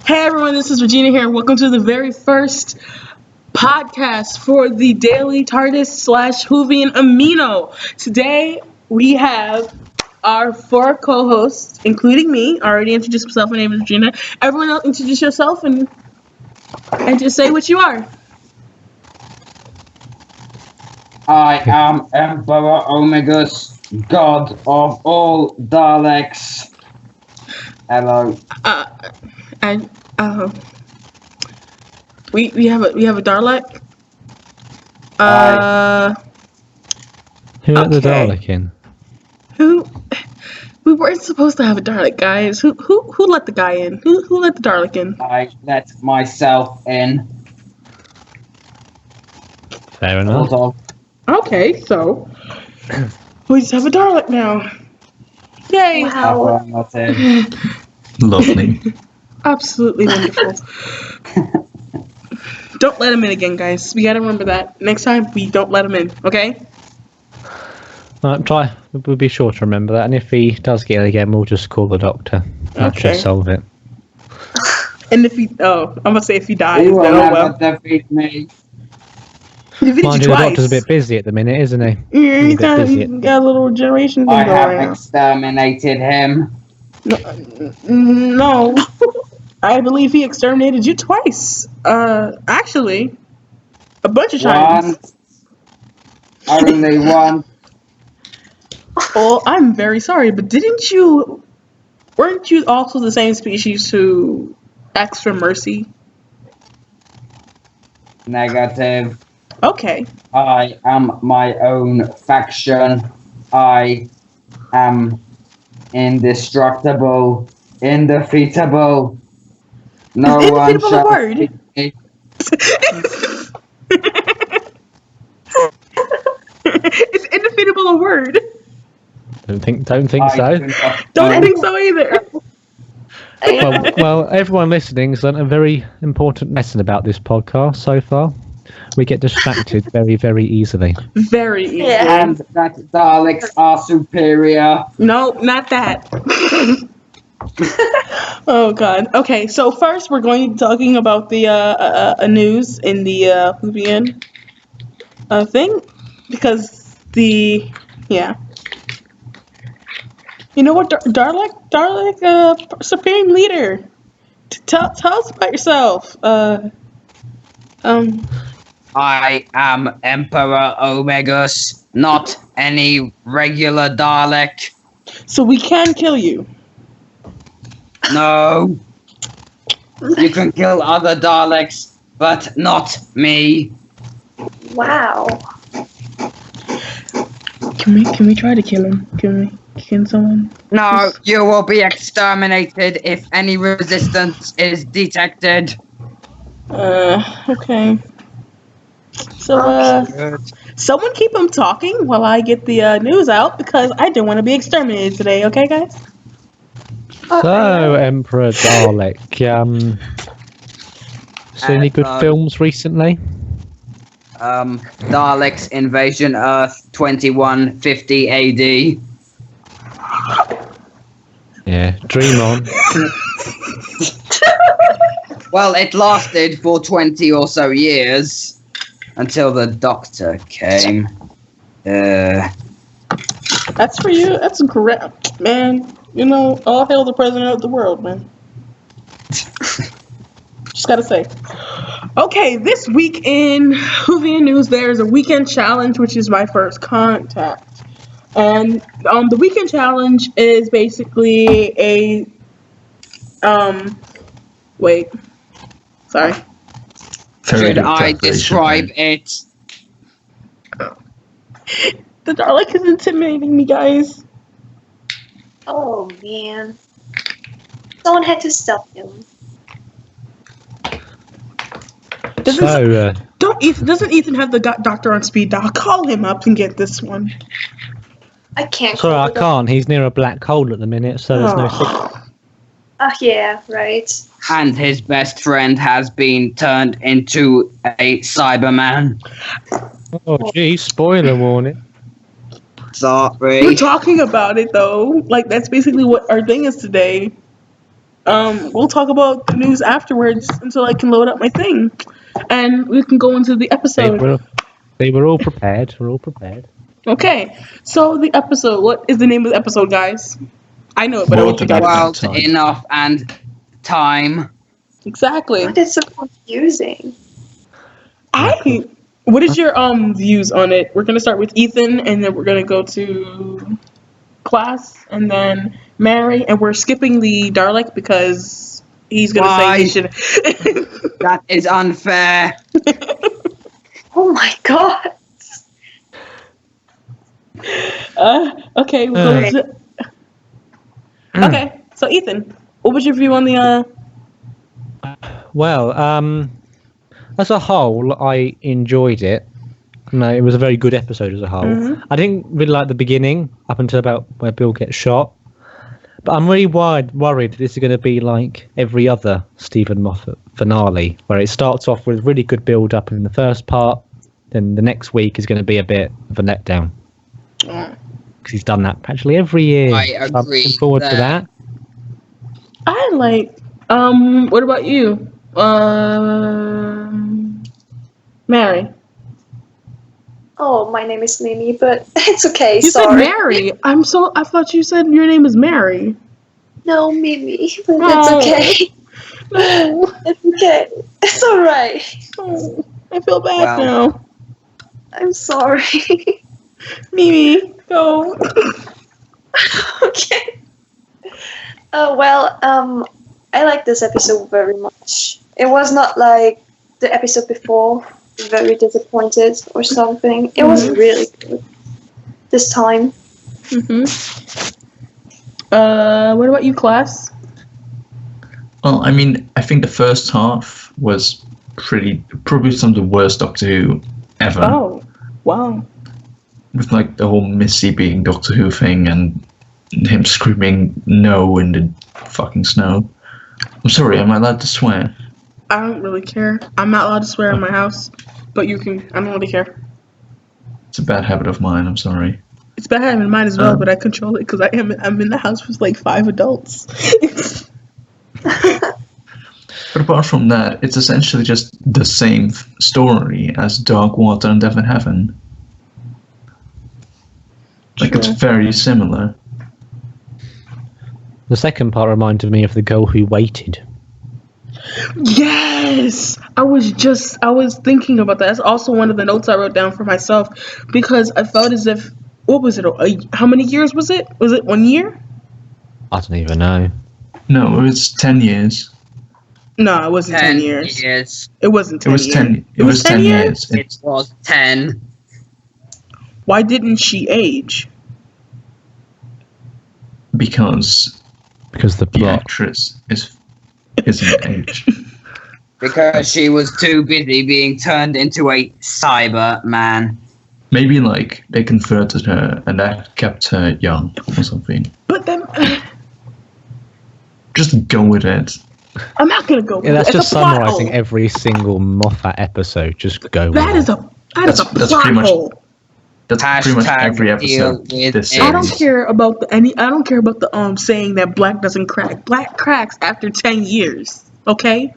Hey everyone, this is Regina here. Welcome to the very first podcast for the Daily TARDIS / Whovian Amino. Today we have our four co-hosts, including me. I already introduced myself. My name is Regina. Everyone else introduce yourself and just say what you are. I am Emperor Omegus, god of all Daleks. Hello. And we have a Dalek. Who let the okay. Dalek in? Who? We weren't supposed to have a Dalek, guys. Who let the guy in? Who let the Dalek in? I let myself in. Fair enough. Sort of. Okay, so we just have a Dalek now. Yay! Wow. Not in. Lovely. Absolutely wonderful. Don't let him in again, guys. We gotta remember that. Next time, we don't let him in, okay? We'll be sure to remember that, and if he does get in again, we'll just call the doctor. That Okay. should solve it. And if he, I'm gonna say if he dies, He will then never defeat me. He defeated Mind you you, the twice. doctor's a bit busy at the minute, isn't he? Yeah, He's a bit busy. he's got a little regeneration thing I going have on. exterminated him. No, I believe he exterminated you twice. Actually, a bunch of times. Once. Only one. Well, I'm very sorry, but weren't you also the same species who asked for mercy? Negative. Okay. I am my own faction. I am indestructible, indefeatable. No Is one indefeatable a shall word? defeat me. Is indefeatable a word? Don't think I so. do not Don't know. think so either. Well, everyone listening has learned a very important lesson about this podcast so far. We get distracted very, very easily. Very easy. Yeah. And that Daleks are superior. No, not that. Oh god. Okay, so first we're going to be talking about the news in the Whovian thing, because you know what, Dalek, Supreme Leader, tell us about yourself. I am Emperor Omegus, not any regular Dalek. So we can kill you. No. You can kill other Daleks, but not me. Wow. Can we try to kill him? Can someone? No, you will be exterminated if any resistance is detected. Okay. So, someone keep him talking while I get the news out, because I don't want to be exterminated today, okay, guys? So, Emperor Dalek, seen any good films recently? Daleks Invasion Earth 2150 AD. Yeah, dream on. Well, it lasted for 20 or so years until the Doctor came. That's for you. That's correct, man. You know, all hail the president of the world, man. Just gotta say. Okay, this week in Whovian News, there's a weekend challenge, which is my first contact. And the weekend challenge is basically a wait. Sorry. Should I describe it? The Dalek is intimidating me, guys. Oh man. Someone had to stop him. Doesn't Ethan have the doctor on speed dial? Call him up and get this one. I can't. Sorry, call I it can't. He's near a black hole at the minute, so there's no signal. Yeah, right. And his best friend has been turned into a Cyberman. Oh, geez, spoiler warning. Sorry. We're talking about it though. Like, that's basically what our thing is today. we'll talk about the news afterwards until I can load up my thing, and we can go into the episode. They were all prepared. We're all prepared. Okay, so the episode. What is the name of the episode, guys? I know it, but I don't think I World enough and time. Exactly. That is so confusing. What is your views on it? We're gonna start with Ethan, and then we're gonna go to class, and then Mary, and we're skipping the Dalek because he's gonna say he should. That is unfair. Oh my god. Okay, we'll go okay, so Ethan, what was your view on the Well, as a whole, I enjoyed it. No, it was a very good episode as a whole. Mhm. I didn't really like the beginning, up until about where Bill gets shot. But I'm really worried this is going to be like every other Stephen Moffat finale, where it starts off with really good build-up in the first part, then the next week is going to be a bit of a letdown. Because he's done that practically every year. I So I'm agree looking forward to that. I like what about you? Mary. Oh, my name is Mimi, but it's okay. You sorry. said Mary. I thought you said your name is Mary. No, Mimi, but Oh. it's okay. No. It's okay. It's alright. Oh, I feel bad now. I'm sorry. Mimi, go. Okay. I like this episode very much. It was not like the episode before, very disappointed or something. It was really good this time. What about you, class? Well, I mean, I think the first half was probably some of the worst Doctor Who ever. Oh, wow. With like the whole Missy being Doctor Who thing and him screaming no in the fucking snow. I'm sorry, am I allowed to swear? I don't really care. I'm not allowed to swear in my house, but you can. I don't really care. It's a bad habit of mine, I'm sorry. It's bad having mine as well, but I control it because I'm in the house with like 5 adults. But apart from that, it's essentially just the same story as Dark Water and Death in Heaven. Like, it's very similar. The second part reminded me of The Girl Who Waited. Yes! I was thinking about that. That's also one of the notes I wrote down for myself because I felt as if, what was it? How many years was it? Was it 1 year? I don't even know. No, it's 10 years. No, it wasn't 10 years. It wasn't 10 It was years. 10. It was 10 years. It was 10. Why didn't she age? Because the the plot. actress isn't aged. Because she was too busy being turned into a Cyberman. Maybe like they converted her and that kept her young or something. But then Just go with it. I'm not gonna go. Yeah, that's It's just a plot summarising hole. every single Moffat episode. Just go That with is it. that's That's plot pretty much- hole. That's pretty much Hashtag every deal episode with this it. I don't series. care about the saying that black doesn't crack. Black cracks after 10 years. Okay?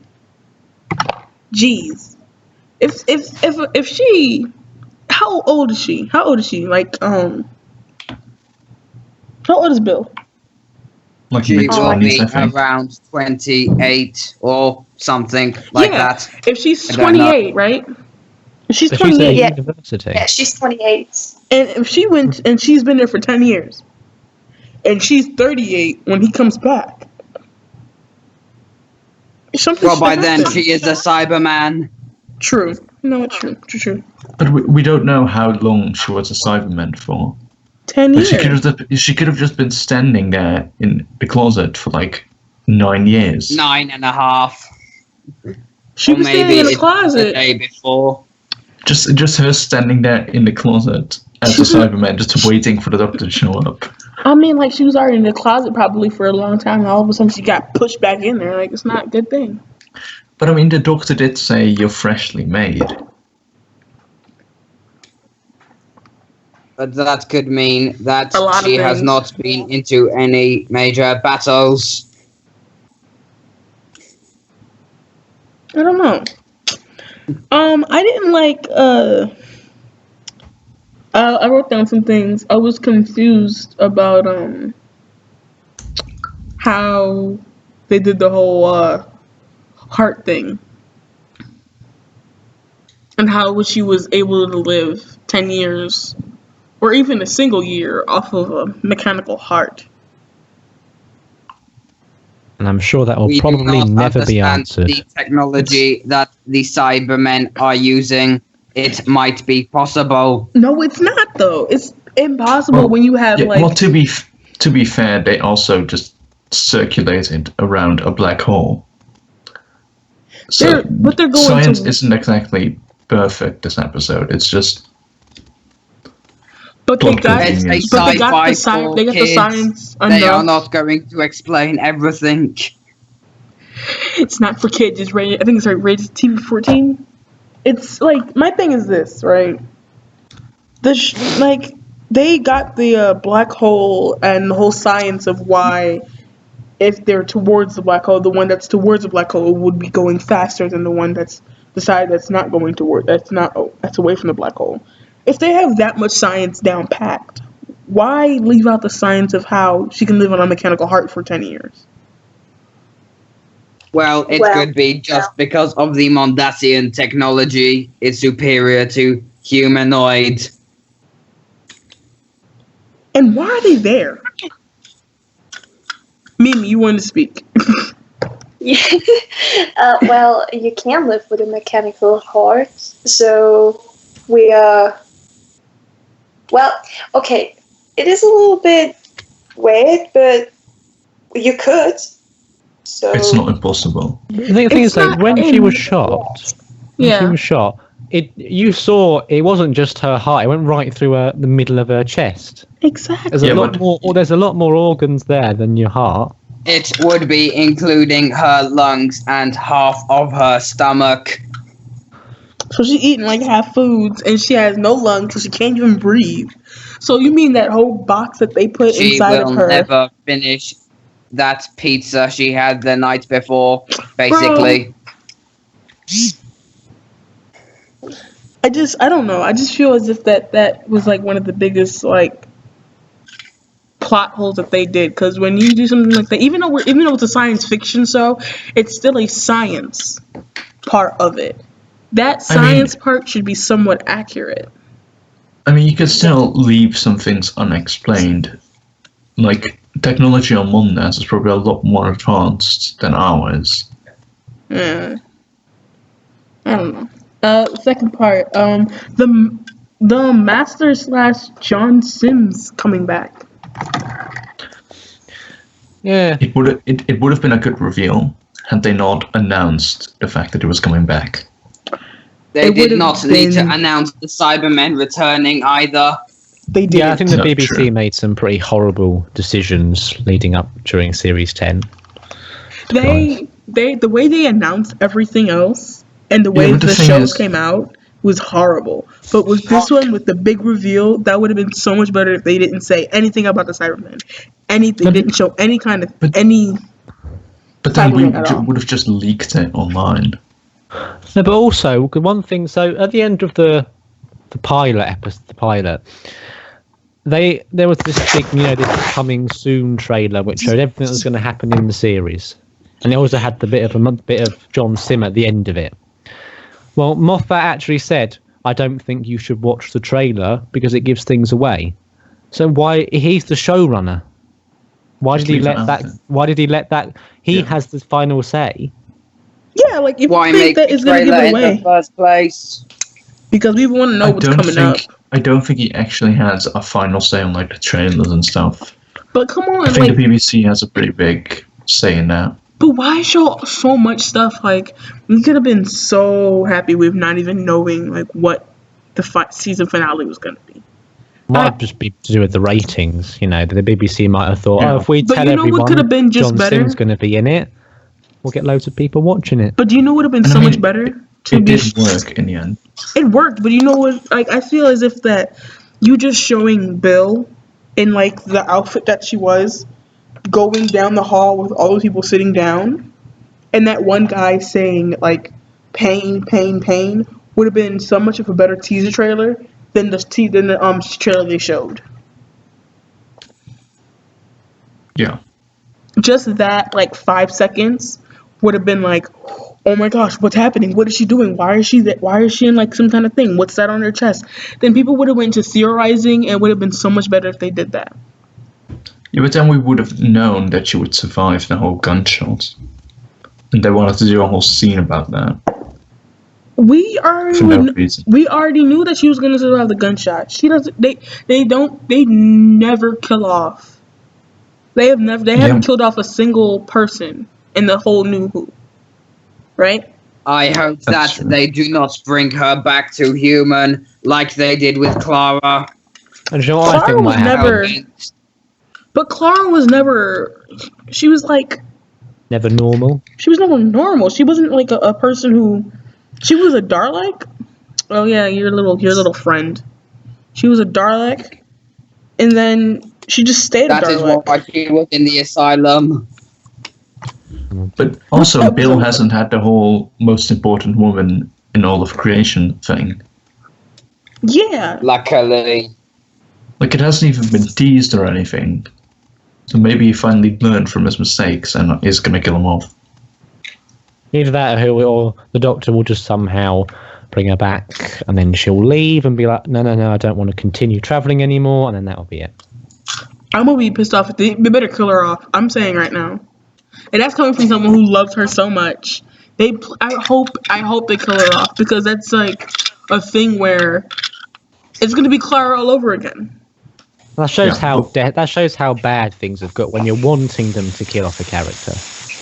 Jeez. If she, how old is she? Like how old is Bill? Like She will mid-20s, be I think. around 28 or something like Yeah. that. If she's I don't know. 28, right? If she's But she's at 28, Yeah. university. Yeah, she's 28. and if she went and she's been there for 10 years, and she's 38 when he comes back. Something Well, by should then happen. she is a Cyberman. True. No, it's true. True. But we don't know how long she was a Cyberman for. 10 Like years. she could have just been standing there in the closet for like 9 years. 9.5. She Or was maybe standing in a it's the closet. day before. Just her standing there in the closet as a Cyberman, just waiting for the doctor to show up. I mean, like, she was already in the closet probably for a long time, and all of a sudden she got pushed back in there. Like, it's not a good thing. But I mean, the doctor did say you're freshly made. But that could mean that A lot of she has things. not been into any major battles. I don't know. I didn't like. I wrote down some things. I was confused about how they did the whole heart thing, and how she was able to live 10 years or even a single year off of a mechanical heart. And I'm sure that will We do probably not never be understand answered. the technology that the Cybermen are using. It might be possible. No, it's not though. It's impossible Well, when you have Yeah, like. well, to be fair, they also just circulated around a black hole. So But they're going science to. isn't exactly perfect this episode. It's just But they got. It's a But they got the sci-fi for They got the kids. science They are enough. not going to explain everything. It's not for kids. It's rated. I think it's rated TV 14. It's like my thing is this, right? Like they got the black hole and the whole science of why, if they're towards the black hole, the one that's towards the black hole would be going faster than the one that's the side that's not going toward. That's away from the black hole. If they have that much science down packed, why leave out the science of how she can live on a mechanical heart for 10 years? Well, it could be just because of the Mondasian technology is superior to humanoid. And why are they there? Mimi, you wanted to speak. Yeah. Well, you can live with a mechanical heart, so we well, okay, it is a little bit weird, but you could. So it's not impossible. The thing is, like, when she was shot, you saw it wasn't just her heart; it went right through the middle of her chest. Exactly. There's a lot more. Or there's a lot more organs there than your heart. It would be including her lungs and half of her stomach. So she's eating like half foods, and she has no lungs, so she can't even breathe. So you mean that whole box that they put She inside will of her? never finish that pizza she had the night before, basically. I don't know. I just feel as if that was like one of the biggest like plot holes that they did. Because when you do something like that, even though it's a science fiction show, it's still a science part of it. That science part should be somewhat accurate. I mean, you could still leave some things unexplained. Like, technology on Mondas is probably a lot more advanced than ours. Yeah. I don't know. Second part. The Master / John Sims coming back. Yeah. It would have been a good reveal had they not announced the fact that it was coming back. They did not need to announce the Cybermen returning either. They did. Yeah, I think the No, BBC true. made some pretty horrible decisions leading up during Series 10. The way they announced everything else and the way but the the thing shows is- came out was horrible. But with this one, with the big reveal, that would have been so much better if they didn't say anything about the Cybermen. Anything. But- Didn't show any kind of but- any. But then we Cybermen at all. would have just leaked it online. No, but also one thing. So at the end of the pilot, there was this big, this coming soon trailer which showed everything that was going to happen in the series, and it also had the bit of John Sim at the end of it. Well, Moffat actually said, "I don't think you should watch the trailer because it gives things away." So why? He's the showrunner. Why did he leave it let out that? then. Why did he let that? He Yeah. has the final say. Yeah, like if Why you think make that the is going to trailer give it in the away, first place? because we want to know what's coming up. I don't think he actually has a final say on like the trailers and stuff. But come on, I think like, the BBC has a pretty big say in that. but why show so much stuff? Like, we could have been so happy with not even knowing like what the season finale was going to be. Might just be to do with the ratings, The BBC might have thought, Yeah. if we But tell you know what everyone could have been just John better? Sim's going to be in it, we'll get loads of people watching it. But do you know what would have been And so I much mean, better? It did work in the end. It worked, but you know what? Like, I feel as if that you just showing Bill in like the outfit that she was going down the hall with all those people sitting down, and that one guy saying like pain, would have been so much of a better teaser trailer than the trailer they showed. Yeah. Just that, like 5 seconds, would have been like, oh my gosh, what's happening? What is she doing? Why is she Why is she in like some kind of thing? What's that on her chest? Then people would have went to theorizing, and it would have been so much better if they did that. Yeah, but then we would have known that she would survive the whole gunshot. And they wanted to do a whole scene about that. We For no reason. already knew that she was gonna survive the gunshot. She doesn't. They never kill off. They haven't killed off a single person in the whole New Who. Right? I hope That's that true. they do not bring her back to human like they did with Clara. And you know what I Clara think was might happen? never. But Clara was never. She was like. Never normal. She was never normal. She wasn't like a person who. She was a Dalek. Oh yeah, your little friend. She was a Dalek, and then she just stayed a That is Dalek. why she was in the asylum. But also, Bill hasn't had the whole most important woman in all of creation thing. Yeah. Luckily. Like, it hasn't even been teased or anything. So maybe he finally learned from his mistakes and is going to kill him off. Either that or the Doctor will just somehow bring her back and then she'll leave and be like, no, I don't want to continue travelling anymore, and then that'll be it. I'm gonna be pissed off if they better kill her off. I'm saying right now. And that's coming from someone who loves her so much. I hope they kill her off, because that's like a thing where it's gonna be Clara all over again. That shows that shows how bad things have got when you're wanting them to kill off a character.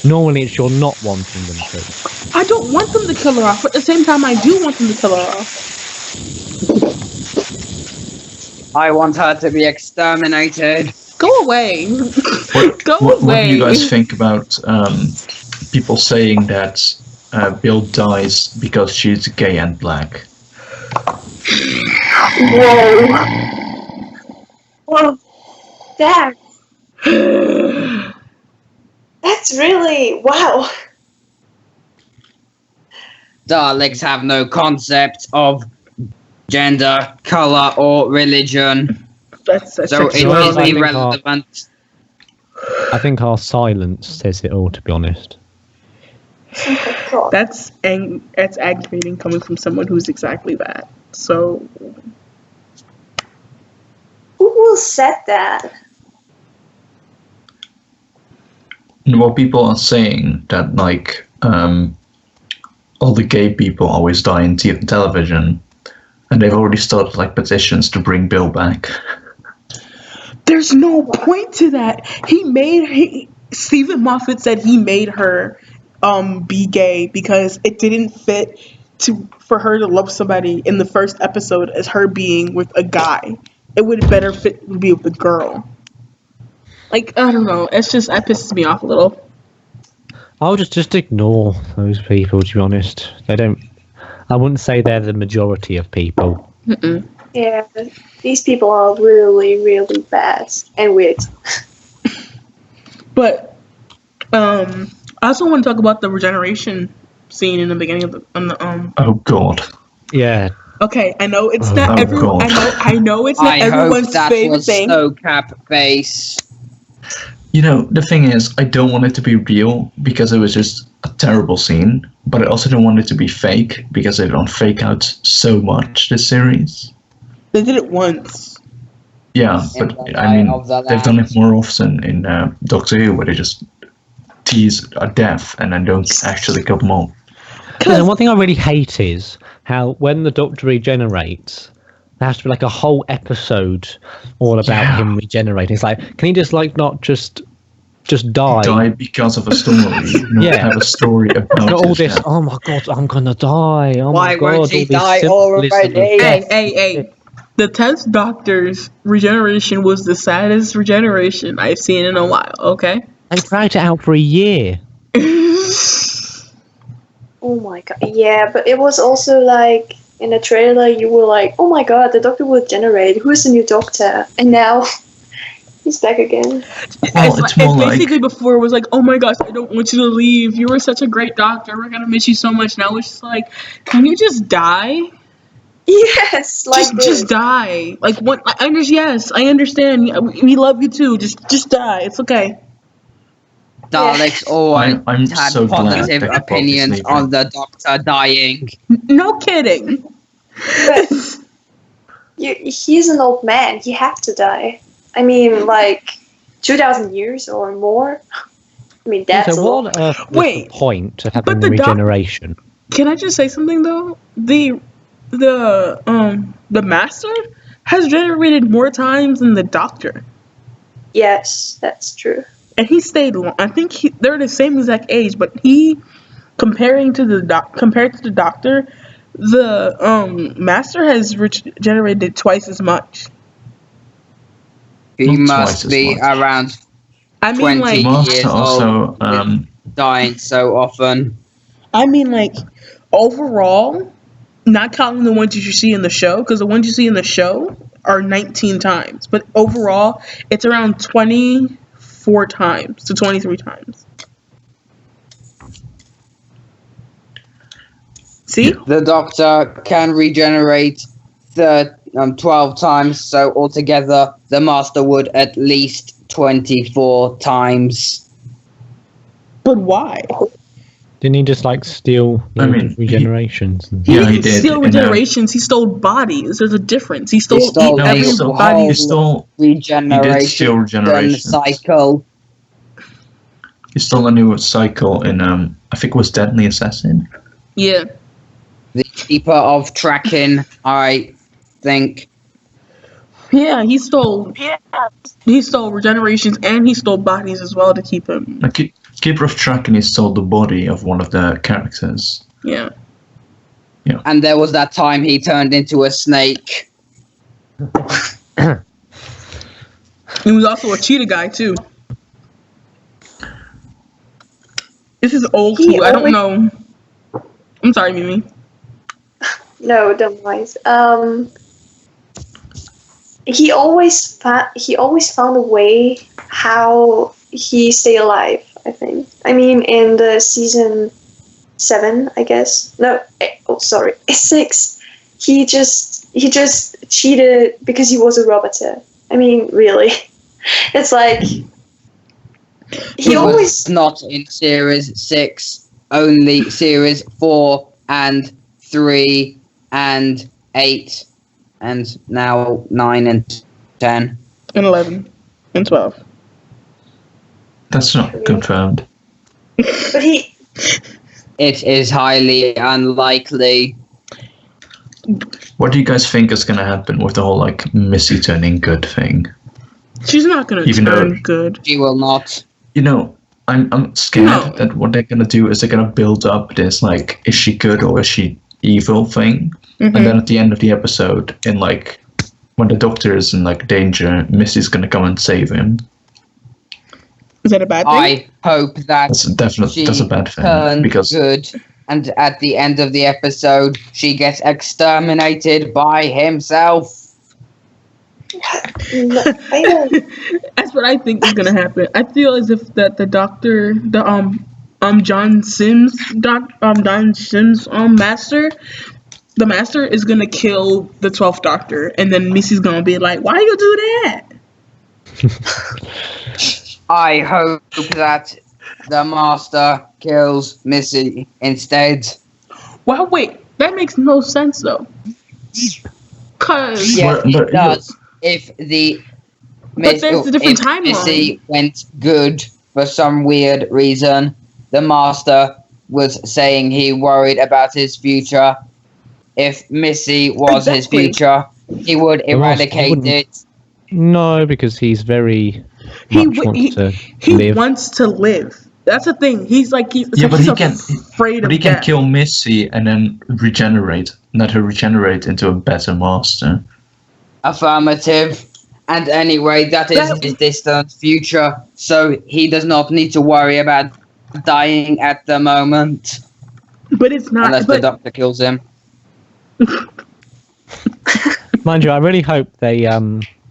Normally it's you're not wanting them to. I don't want them to kill her off, but at the same time I do want them to kill her off. I want her to be exterminated. Go away. Go What away. do you guys think about people saying that Bill dies because she's gay and black? Whoa, that. That's really wow. Daleks have no concept of gender, color, or religion, That's so it sexuality. is I think irrelevant. I think our silence says it all, to be honest. Oh God. that's aggravating coming from someone who's exactly that. So Who said that? Well, people are saying that, like, all the gay people always die in television, and they've already started, like, petitions to bring Bill back. there's no point to that. Stephen Moffat said he made her be gay because it didn't fit for her to love somebody in the first episode as her being with a guy. It would better fit to be with a girl. Like, I don't know. It pisses me off a little. I'll just ignore those people, to be honest. I wouldn't say they're the majority of people. Mm-mm. Yeah, these people are really, really bad and weird. But I also want to talk about the regeneration scene in the beginning of the Oh, God. Yeah. Okay, I know it's Oh, not everyone. God. I know it's not I hope everyone's that favorite was thing. Snowcap base. You know, the thing is, I don't want it to be real because it was just a terrible scene, but I also don't want it to be fake because they don't fake out so much this series. They did it once. Yeah, In but the I mean, Eye of the they've done it Land. more often in Doctor Who, where they just tease a death and then don't actually kill them all. And one thing I really hate is how when the Doctor regenerates, there has to be like a whole episode all about him regenerating. It's like, can he just like not just die? Die because of a story, not Yeah. have a story about Got all his this. death. Oh my God, I'm gonna die. Oh Why my God, won't he all these die symbolism of already? death. Hey. The 10th Doctor's regeneration was the saddest regeneration I've seen in a while, okay? They dragged it out for a year. Oh my God. Yeah, but it was also like in the trailer you were like, oh my God, the Doctor will generate. Who's the new Doctor? And now He's back again. It's basically before it was like, oh my gosh, I don't want you to leave. You were such a great doctor. We're gonna miss you so much. Now it's just like, can you just die? Yes, like Just die. Like what? Yes, I understand. We love you too. Just die. It's okay. Daleks always I'm had so glad positive that Bob is opinions leaving. on the Doctor dying. No kidding. He's an old man. He have to die. I mean, like 2,000 years or more. I mean, that's So a what lot. on earth was Wait, the point of having but the the regeneration? Can I just say something though? The master has generated more times than the doctor, Yes, that's true. and he stayed long. I think they're the same exact age, but compared to the doctor, the master has generated twice as much. He Not twice must as be much. around I mean, 20 like, Master years also, old, dying so often. Overall, not counting the ones you see in the show, because the ones you see in the show are 19 times, but overall, it's around 24 times to 23 times. See? The Doctor can regenerate 12 times, so altogether the Master would at least 24 times. But why? Didn't he just like steal regenerations? He Yeah, didn't he did, steal and, regenerations, he stole bodies. There's a difference. He stole, stole No, every he stole- body. he stole Regeneration regenerations. cycle. He stole a new cycle in I think it was Deadly Assassin. Yeah. The keeper of tracking, I think. Yeah, he stole regenerations and he stole bodies as well to keep him. Like Keeper of Tracking, he stole the body of one of the characters. Yeah. And there was that time he turned into a snake. He was also a cheetah guy too. This is old school. I don't know. I'm sorry, Mimi. No, don't mind. He always found a way how he stay alive, I think. I mean, in the season 7, I guess. No, 6. He just cheated because he was a roboter. I mean, really. It's like he always not in series 6, only series 4 and 3 and 8 and now 9 and 10 and 11 and 12. That's not confirmed. But he... It is highly unlikely. What do you guys think is going to happen with the whole like Missy turning good thing? She's not going to turn good. She will not. You know, I'm scared that what they're going to do is they're going to build up this like, is she good or is she evil thing? Mm-hmm. And then at the end of the episode, in like when the Doctor is in like danger, Missy's going to come and save him. Is that a bad thing? I hope that That's definitely that's a bad thing turns because good, and at the end of the episode, she gets exterminated by himself. No, I don't... That's what I think is gonna happen. I feel as if that the Doctor, John Sims master, the master is gonna kill the 12th Doctor, and then Missy's gonna be like, "Why you do that?" I hope that the Master kills Missy instead. Well, wait, that makes no sense though. Cause Yes, But it does. If the But there's a different timeline. Missy went good for some weird reason, the Master was saying he worried about his future. If Missy was his Exactly. future, he would The Master eradicate wouldn't. it. No, because he's very he much wants to he live. wants to live. That's the thing. He's like he's yeah, but he can afraid but of he can death. kill Missy and then regenerate, let her regenerate into a better Master. Affirmative. And anyway, that is his distant future, so he does not need to worry about dying at the moment. But it's not. Unless the But Doctor kills him. Mind you, I really hope they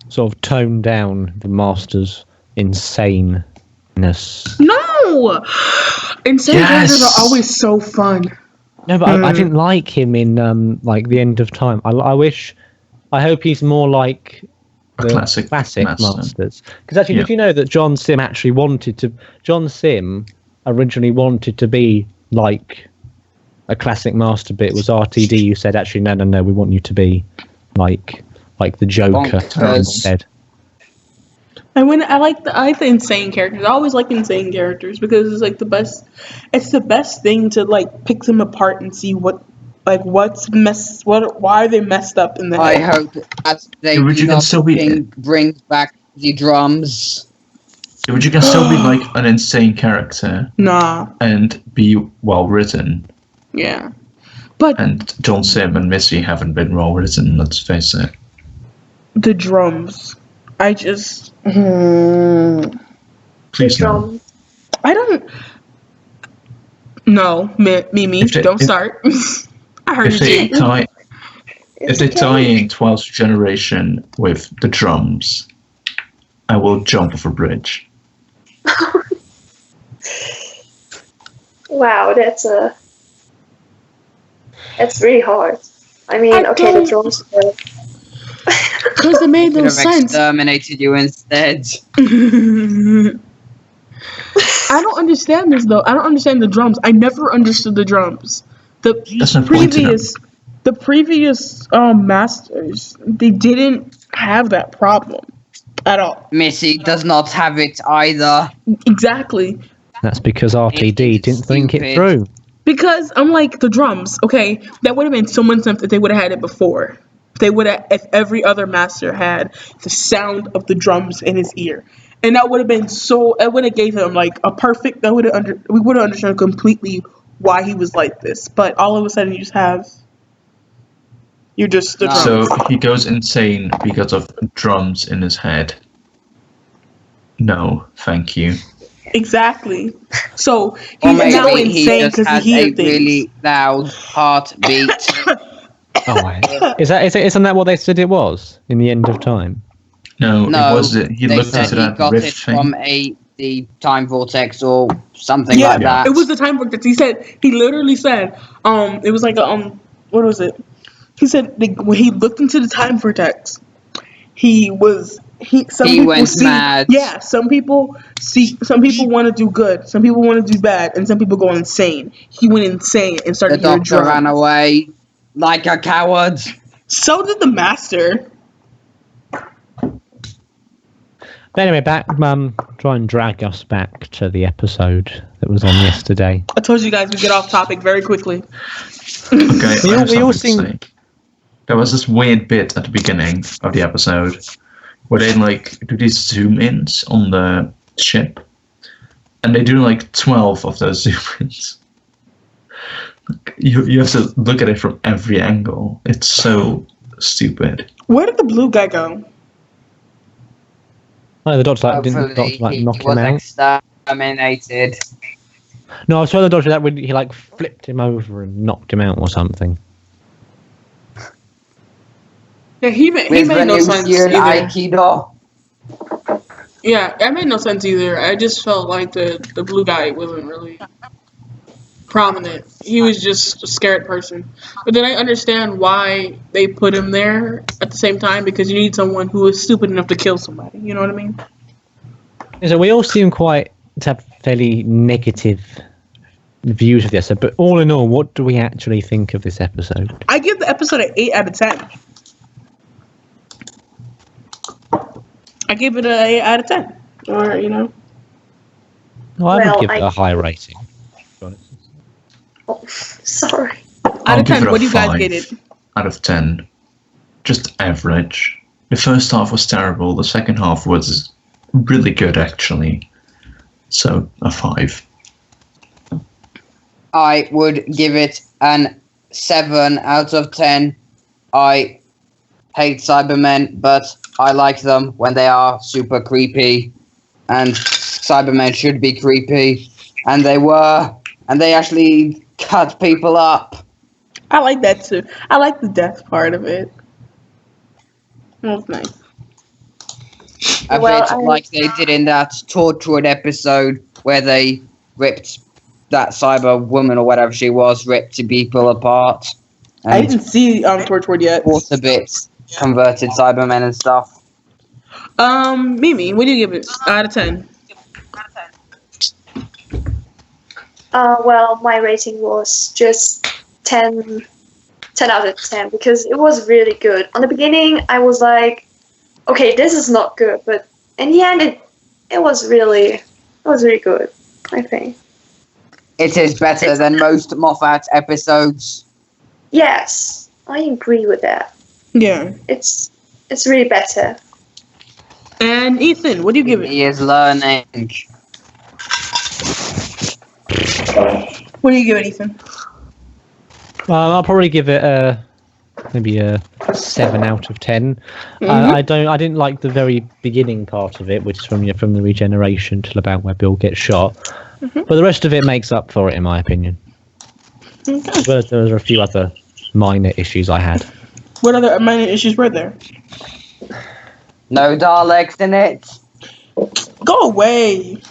sort of toned down the Master's insaneness. No! Insane characters are always so fun. No, but I didn't like him in like The End of Time. I hope he's more like the classic Masters. Because actually, did you know that John Sim originally wanted to be like a classic Master, but it was RTD who said, actually, no, we want you to be like the Joker instead. And I like the insane characters. I always like insane characters because it's like the best. It's the best thing to like pick them apart and see why are they messed up in the I head. hope that they do not bring back the drums. Would you can still be like an insane character? Nah. And be well written. Yeah. But and John Sim and Missy haven't been well written, let's face it. The drums. I just Please no. I don't No, Mimi, don't start. I heard you. If they tie in 12th generation with the drums, I will jump off a bridge. Wow, that's really hard. I mean, the drums. Because it made no sense. Exterminated you instead. I don't understand this though. I don't understand the drums. I never understood the drums. The previous masters, they didn't have that problem at all. Missy does not have it either. Exactly. That's because RTD didn't think it through. Because I'm like, the drums, okay, that would have been so much sense if they would have had it before. If every other master had the sound of the drums in his ear. And that would have been it would have gave him like a perfect, we would have understood completely why he was like this. But all of a sudden you're just the drums. So he goes insane because of drums in his head. No, thank you. Exactly. So he's now insane because he hears things. Really loud heartbeat. Isn't that what they said it was in The End of Time? No, it was he looked into that got rift it thing. From the time vortex or something like that. It was the time vortex. He literally said, it was like what was it? He said when he looked into the time vortex, he went mad. Yeah, some people want to do good, some people want to do bad, and some people go insane. He went insane and started hearing drums. The doctor ran away like a coward. So did the master. But anyway, try and drag us back to the episode that was on yesterday. I told you guys we get off topic very quickly. Okay, we all seem. There was this weird bit at the beginning of the episode where they do these zoom ins on the ship, and they do 12 of those zoom ins. You have to look at it from every angle. It's so stupid. Where did the blue guy go? Oh, the doctor didn't the doctor knock him out? Exterminated. No, I saw the doctor that when he flipped him over and knocked him out or something. Yeah, he made no sense either. Aikido. Yeah, that made no sense either. I just felt like the blue guy wasn't really prominent. He was just a scared person. But then I understand why they put him there at the same time, because you need someone who is stupid enough to kill somebody. You know what I mean? So we all seem to have fairly negative views of this. But all in all, what do we actually think of this episode? I give the episode an 8 out of 10. I give it an 8 out of 10. Or, No, I would give it a high rating. Oh, sorry. Out of 10, what do you guys get it? Out of 10. Just average. The first half was terrible. The second half was really good, actually. So, a 5. I would give it an 7 out of 10. I hate Cybermen, but I like them when they are super creepy. And Cybermen should be creepy. And they were. And they actually cut people up. I like that too. I like the death part of it. That was nice. a bit like they did in that Tortured episode where they ripped that cyber woman or whatever she was, ripped people apart. I didn't see Torchwood yet. Water bits, converted Cybermen and stuff. Mimi, what do you give it out of 10? Well, my rating was just 10 out of 10 because it was really good. On the beginning, I was like, okay, this is not good, but in the end, it was really good, I think. It is better than most Moffat episodes. Yes, I agree with that. Yeah. It's really better. And Ethan, what do you give it? He is learning. What do you give it, Ethan? I'll probably give it maybe a 7 out of 10. I didn't like the very beginning part of it, which is from the regeneration till about where Bill gets shot. But the rest of it makes up for it, in my opinion. Okay. But there were a few other minor issues I had. What other minor issues were there? No Daleks in it. Go away.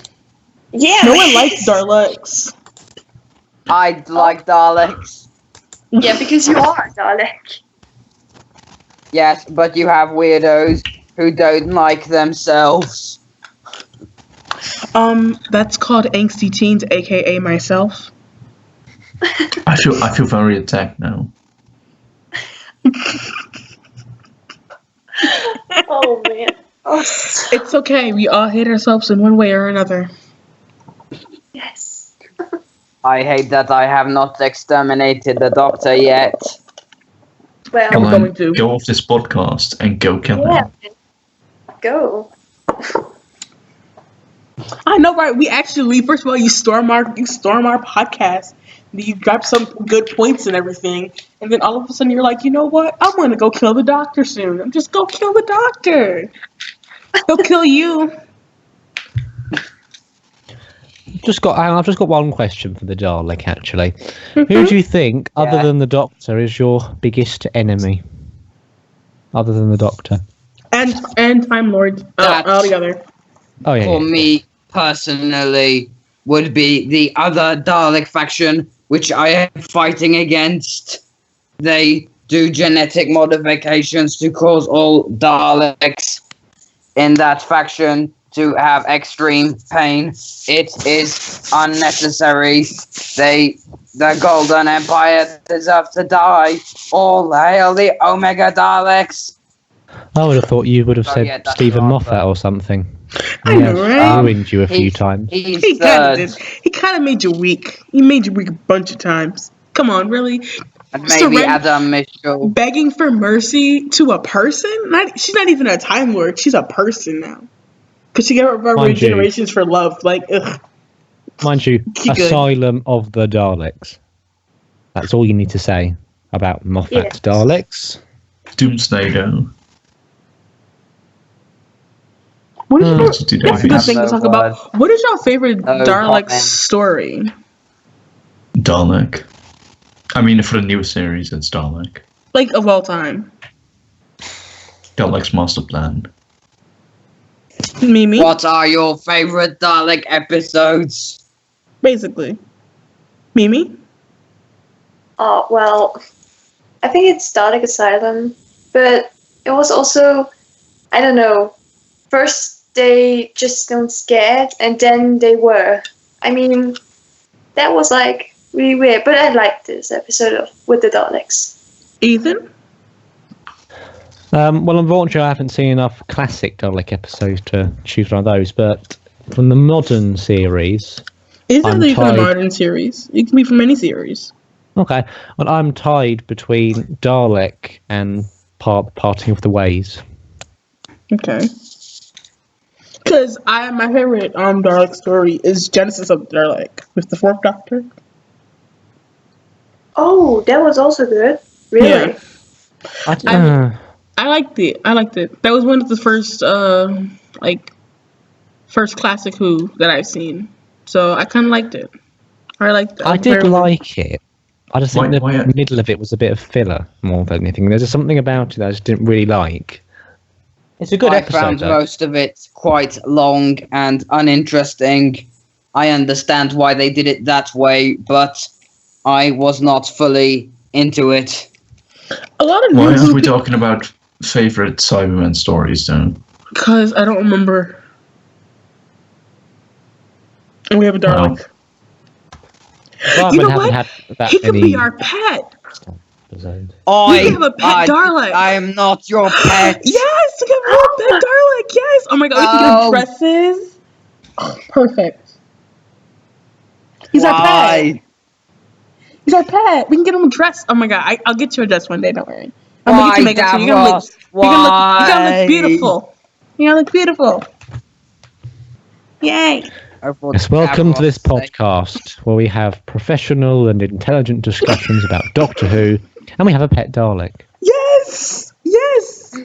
Yeah. No one likes Daleks. I like Daleks. Yeah, because you are Dalek. Yes, but you have weirdos who don't like themselves. That's called angsty teens, aka myself. I feel very attacked now. Oh man. Oh. It's okay. We all hate ourselves in one way or another. Yes. I hate that I have not exterminated the Doctor yet. Well, I'm Come going on, to. go off this podcast and go kill yeah. him. Go. I know, right? We actually, first of all, you storm our podcast. You grab some good points and everything, and then all of a sudden you're like, you know what? I'm gonna go kill the Doctor soon. I'm just go kill the Doctor. He'll kill you. I've just got one question for the Dalek, actually. Who do you think, other than the Doctor, is your biggest enemy? Other than the Doctor? And Time Lord. All the other. Oh, yeah. For me, personally, would be the other Dalek faction, which I am fighting against. They do genetic modifications to cause all Daleks in that faction to have extreme pain. It is unnecessary. The Golden Empire deserve to die. All hail the Omega Daleks. I would have thought you would have said yeah, that's Stephen right, Moffat but- or something. I know, right? Ruined you a few times. He's He kind of third. did. He kind of made you weak. He made you weak a bunch of times. Come on, really? And maybe Surrender- Adam Mitchell. Begging for mercy to a person? She's not even a Time Lord. She's a person now. Because she gave her Mind you. regenerations for love. Like, ugh. Mind you, Keep going. Asylum of the Daleks. That's all you need to say about Moffat Yes. Daleks. Doomsday though. What is your, What did you do? that's a good thing to No talk word. about. What is your favorite No Dalek comment. story? Dalek. I mean, for the new series, it's Dalek. Like, of all time? Dalek's master plan. Mimi? What are your favorite Dalek episodes? Basically. Mimi? Oh, well, I think it's Dalek Asylum, but it was also, I don't know, first they just got scared, and then they were. I mean, that was like really weird, but I liked this episode with the Daleks. Ethan? Well, unfortunately, I haven't seen enough classic Dalek episodes to choose one of those, but from the modern series... It doesn't I'm leave from a tied. modern series. It can be from any series. Okay, well, I'm tied between Dalek and Parting of the Ways. Okay. Because my favorite Dalek story is Genesis of Dalek with the Fourth Doctor. Oh, that was also good. Really? Yeah. I liked it. That was one of the first first classic Who that I've seen. So I kind of liked it. I liked it. I did like it. I just think Why- the middle of it was a bit of filler more than anything. There's just something about it that I just didn't really like. It's a good I episode, found though. most of it quite long and uninteresting. I understand why they did it that way, but I was not fully into it. A lot of Why news aren't we talking about favorite Cyberman stories then? because I don't remember. And we have a Dalek. Cybermen You know haven't what? had that He could many be our pet. episodes. We can have a pet Dalek. I am not your pet. Yes, we can have a pet Dalek. Yes. Oh my god, we can No. get dresses. Perfect. He's our pet. Why? He's our pet. We can get him a dress. Oh my god, I'll get you a dress one day. Don't worry. I'll Why, make it to make it so you're gonna look. Davros? You're gonna Why? look beautiful. You're gonna look beautiful. Yay. Yes, welcome to this Davros. podcast where we have professional and intelligent discussions about Doctor Who, and we have a pet Dalek. Yes. Yes.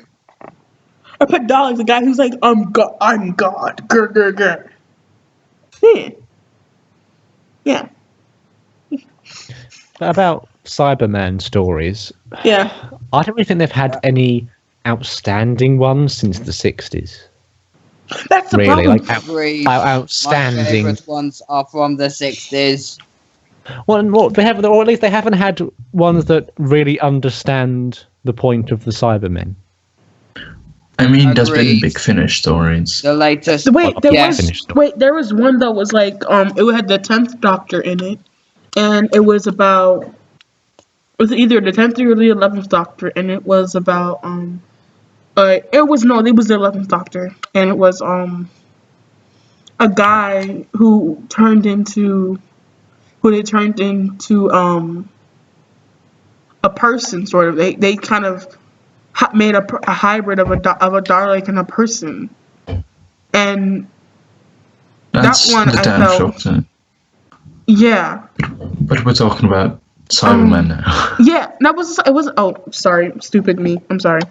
Our pet Dalek's the guy who's like, I'm God. I'm God. Grr, grr, grr. Yeah. Yeah. About Cyberman stories, Yeah. I don't really think they've had any outstanding ones since the 60s. That's the Really, problem. like Agreed. My outstanding. favourite ones are from the 60s. Well, they haven't, or at least they haven't had ones that really understand the point of the Cybermen. I mean, there's been Agreed. Big Finish stories. The latest. Wait, there Yes. there was one that was like it had the 10th Doctor in it, and it was about either the 10th or the 11th Doctor, and it was about it was the 11th Doctor, and it was a guy who they turned into a person, sort of. They kind of made a hybrid of a Dalek and a person, and That's one the I damn felt- Doctor. yeah, But we're talking about Cybermen now. yeah. That was it. Was sorry, stupid me. I'm sorry.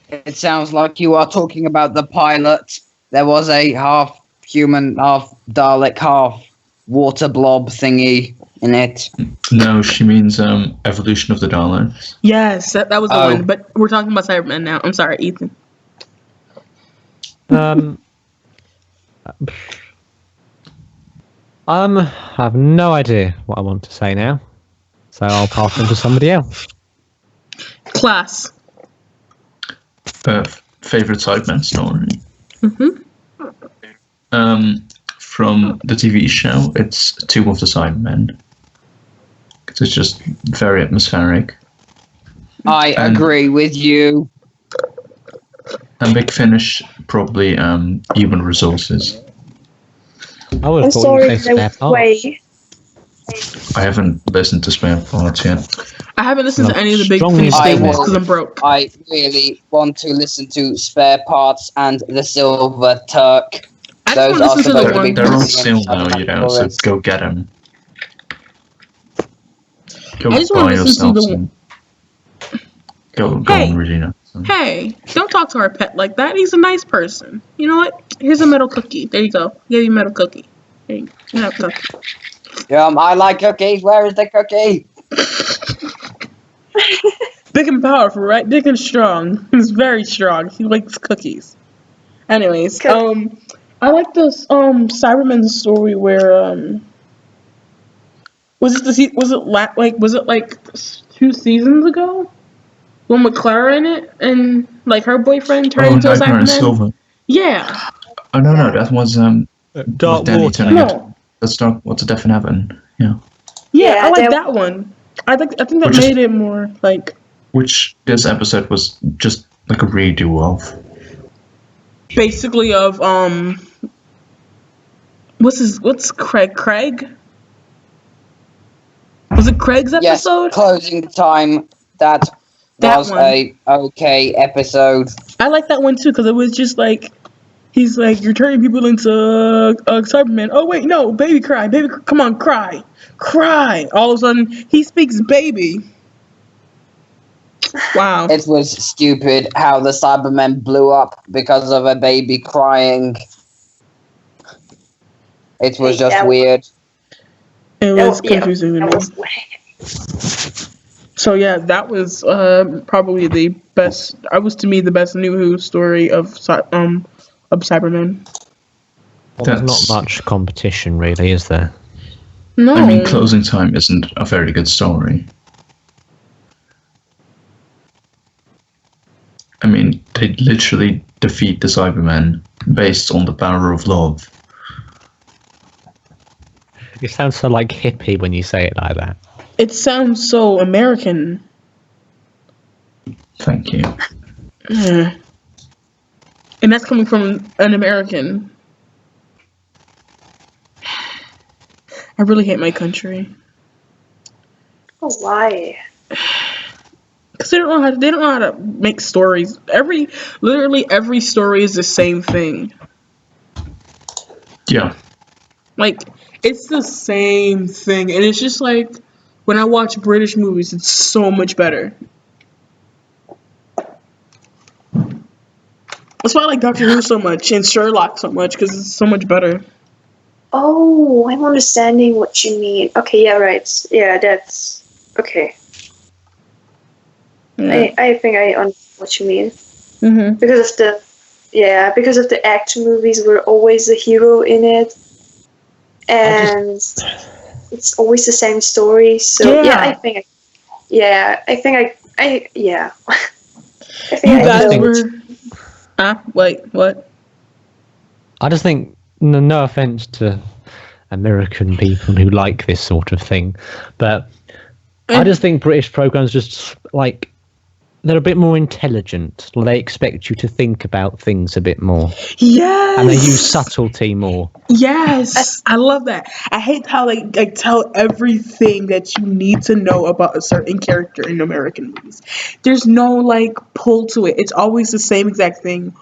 It sounds like you are talking about the pilot. There was a half human, half Dalek, half water blob thingy in it. No, she means Evolution of the Daleks. Yes, that was the Oh. one. But we're talking about Cybermen now. I'm sorry, Ethan. I have no idea what I want to say now, so I'll pass on to somebody else. Class. Favorite Cyberman story. Mhm. From the TV show, it's Tomb of the Cybermen. It's just very atmospheric. I agree with you. And Big Finish, probably Human Resources. I would I'm have thought sorry, you would say there spare was parts. way. I haven't listened to Spare Parts yet. I haven't listened to No, any of the big strongly finish I statements will. because I'm broke. I really want to listen to Spare Parts and The Silver Turk. I just Those want to are listen to the supposed to be one. They're on brilliant sale now, you know, so stories. go get them. Go I just wanna buy listen to yourself the some. Go Hey. and really know. some. Hey, don't talk to our pet like that. He's a nice person. You know what? Here's a metal cookie. There you go. Give you a metal cookie. There you go. You have a cookie. I like cookies. Where is the cookie? Big and powerful, right? Big and strong. He's very strong. He likes cookies. Anyways, I like this Cyberman story where was it like 2 seasons ago when McClara in it and like her boyfriend turned Oh, into a Nightmare and Cyberman? Silver. Yeah. Oh no, that was Dark with Danny Water. turning No. into- That's Dark. What's Death in Heaven? Yeah, Yeah, Yeah, I like that- that one. I think that Which is- made it more like which this episode was just like a redo of. basically of what's Craig? Was it Craig's Yes, episode? closing time. That That was one. a okay episode. I like that one too because it was just like he's like you're turning people into Cybermen. Oh wait, no, baby cry, come on, cry. All of a sudden he speaks baby. Wow. It was stupid how the Cybermen blew up because of a baby crying. It was just Yeah. weird. It was confusing to That me. was way. So yeah, that was probably the best. To me the best New Who story of Cybermen. Well, there's not That's- much competition, really, is there? No, I mean, Closing Time isn't a very good story. I mean, they literally defeat the Cybermen based on the power of love. You sound so like hippie when you say it like that. it sounds so American. Thank you. Yeah. And that's coming from an American. I really hate my country Oh, why? because they don't know how to make stories. Literally every story is the same thing. Yeah. Like it's the same thing, and it's just like when I watch British movies, it's so much better. That's why I like Doctor Who so much and Sherlock so much because it's so much better. Oh, I'm understanding what you mean. Okay, yeah, right. Yeah, that's okay. Yeah. I think I understand what you mean. Mm-hmm. Because of the action movies were always the hero in it. And it's always the same story. So Yeah. I think I think You I guys know. were. Wait, what? I just think, no offense to American people who like this sort of thing, but I just think British programs just like they're a bit more intelligent. They expect you to think about things a bit more, Yes. and they use subtlety more. Yes, I love that. I hate how they like tell everything that you need to know about a certain character in American movies. There's no like pull to it. It's always the same exact thing.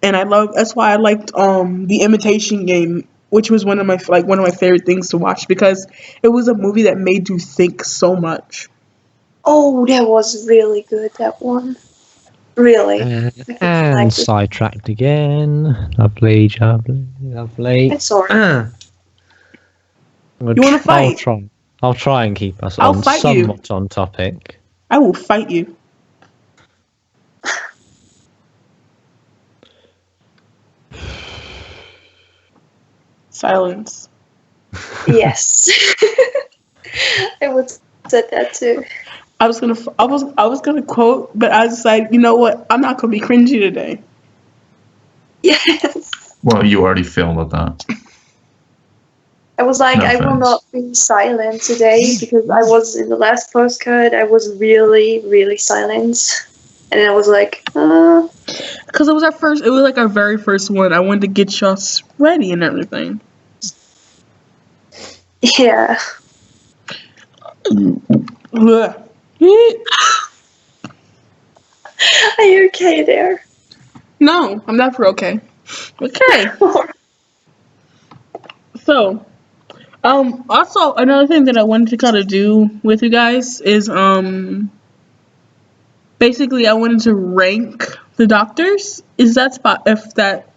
And that's why I liked The Imitation Game, which was one of my favorite things to watch because it was a movie that made you think so much. Oh, that was really good, that one. Really. I And liked it. sidetracked again. Lovely. It's alright. You wanna fight? I'll try and keep us I'll on fight you. somewhat on topic. I will fight you. Silence. Yes. I would said that too. I was gonna quote, but I decided, you know what? I'm not gonna be cringy today. Yes. Well, you already failed at that. I was like, No I will offense. not be silent today because I was in the last postcard. I was really, really silent, and I was like, Because it was our very first one. I wanted to get y'all ready and everything. yeah. Ugh. Are you okay there? No, I'm never okay. Okay. So, also another thing that I wanted to kind of do with you guys is, basically I wanted to rank the doctors. If that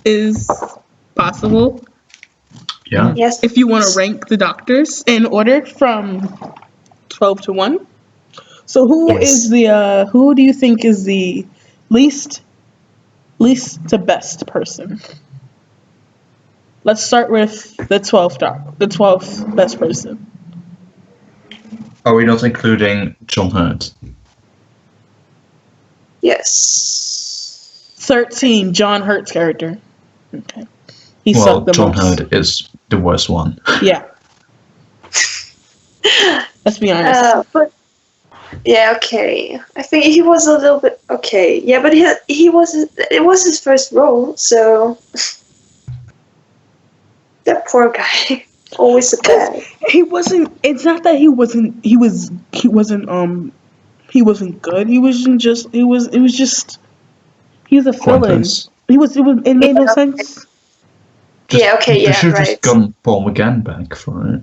is possible? Yeah. Yes. If you want to rank the doctors in order from 12 to 1. So Yes. who do you think is the least to best person? Let's start with the 12th best person. Are we not including John Hurt? Yes. 13, John Hurt's character. Okay. He Well, sucked the John most. Hurt is the worst one. Yeah. Let's be honest. But yeah, okay. I think he was a little bit okay. Yeah, but he was. It was his first role, so that poor guy. Always a bad. He wasn't. It's not that he wasn't. He wasn't good. He wasn't just. It was just. He was a villain. Pointless. It made no Yeah. sense. Yeah, okay, They yeah, should have right. just gone Paul McGann back for it.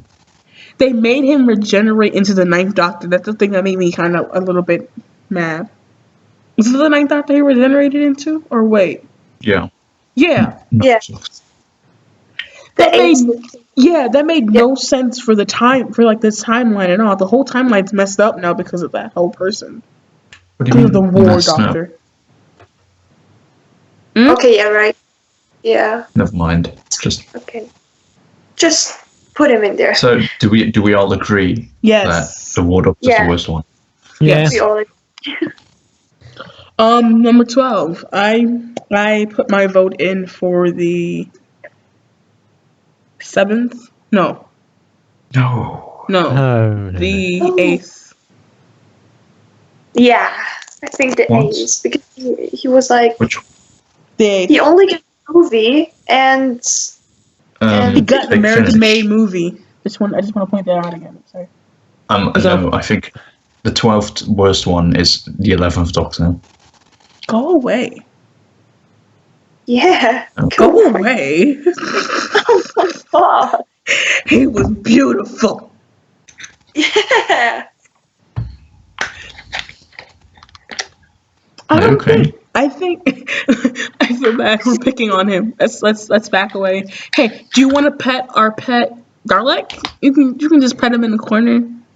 They made him regenerate into the Ninth Doctor. That's the thing that made me kind of a little bit mad. Was it the Ninth Doctor he regenerated into? Or wait. Yeah. Yeah. No, Yeah. just- That made eighth. that made no sense for the time for like this timeline and all. The whole timeline's messed up now because of that whole person. What do Because you of the mean? war messed up? doctor. Okay, yeah, right. Yeah, Never mind. Just okay. Just put him in there. so do we all agree Yes. that the war doctor is Yeah. the worst one? Yeah. We all Number 12. I put my vote in for the 7th. No. No. No. The Oh. 8th. Yeah, I think the What? A's because he was like Which The 8th. he only got a movie and He got an Big American-made Finish. movie. I just want to point that out again. Sorry. No, I think the 12th worst one is the 11th Doctor. Go away. yeah. Go away. Oh my god. He was beautiful. Yeah. I don't Okay. think. I think. I feel bad for picking on him. Let's back away. Hey, do you want to pet our pet Garlic? You can just pet him in the corner.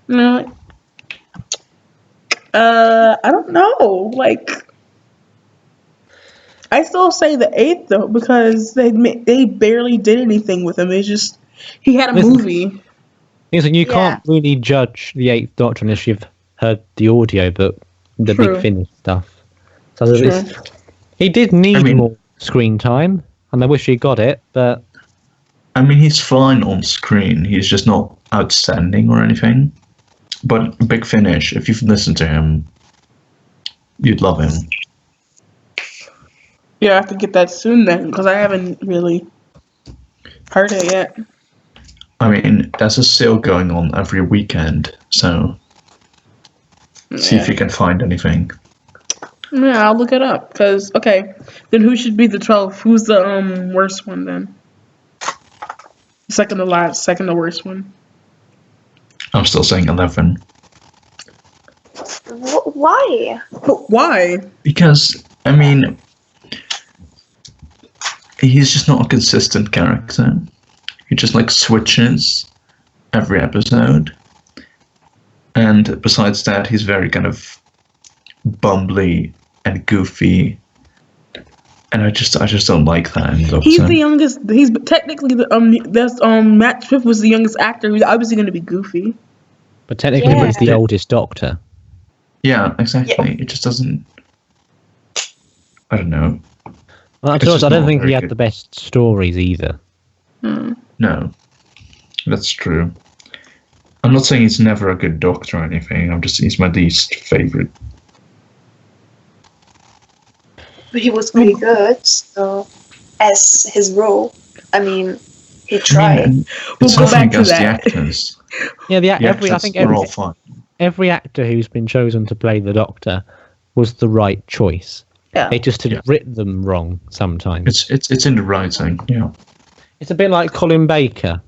You know. I don't know. Like, I still say the 8th though because they barely did anything with him. It's just he had a Listen. movie. Listen, you Yeah. can't really judge the 8th Doctor unless you've heard the audio book, the True. Big Finish stuff. So True. he did need I mean- more screen time, and I wish he got it, but I mean, he's fine on screen. He's just not outstanding or anything. But Big Finish, if you've listened to him, you'd love him. Yeah, I have to get that soon then because I haven't really heard it yet. I mean, there's a sale going on every weekend, so see if you can find anything. Yeah, I'll look it up. Cause okay, then who should be the 12th? Who's the worst one then? Second to worst one. I'm still saying 11. Why? But why? Because, I mean, he's just not a consistent character. He just like switches every episode. And besides that, he's very kind of bumbly and goofy. And I just don't like that in Doctor. He's the youngest. He's technically Matt Smith was the youngest actor. He's obviously going to be goofy. but technically Yeah. he's the oldest Doctor. Yeah, exactly. It just doesn't. I don't know. Well, to It's be honest, just I don't not think he very had good. the best stories either. No, that's true. I'm not saying he's never a good Doctor or anything. He's my least favorite. But he was pretty good, so as his role. I mean, he tried. I mean, We'll it's go nothing back to against the that. actors. Yeah, The I actors think are all fine. every actor who's been chosen to play the Doctor was the right choice. Yeah. They just had Yeah. written them wrong sometimes. It's in the writing. Yeah. It's a bit like Colin Baker.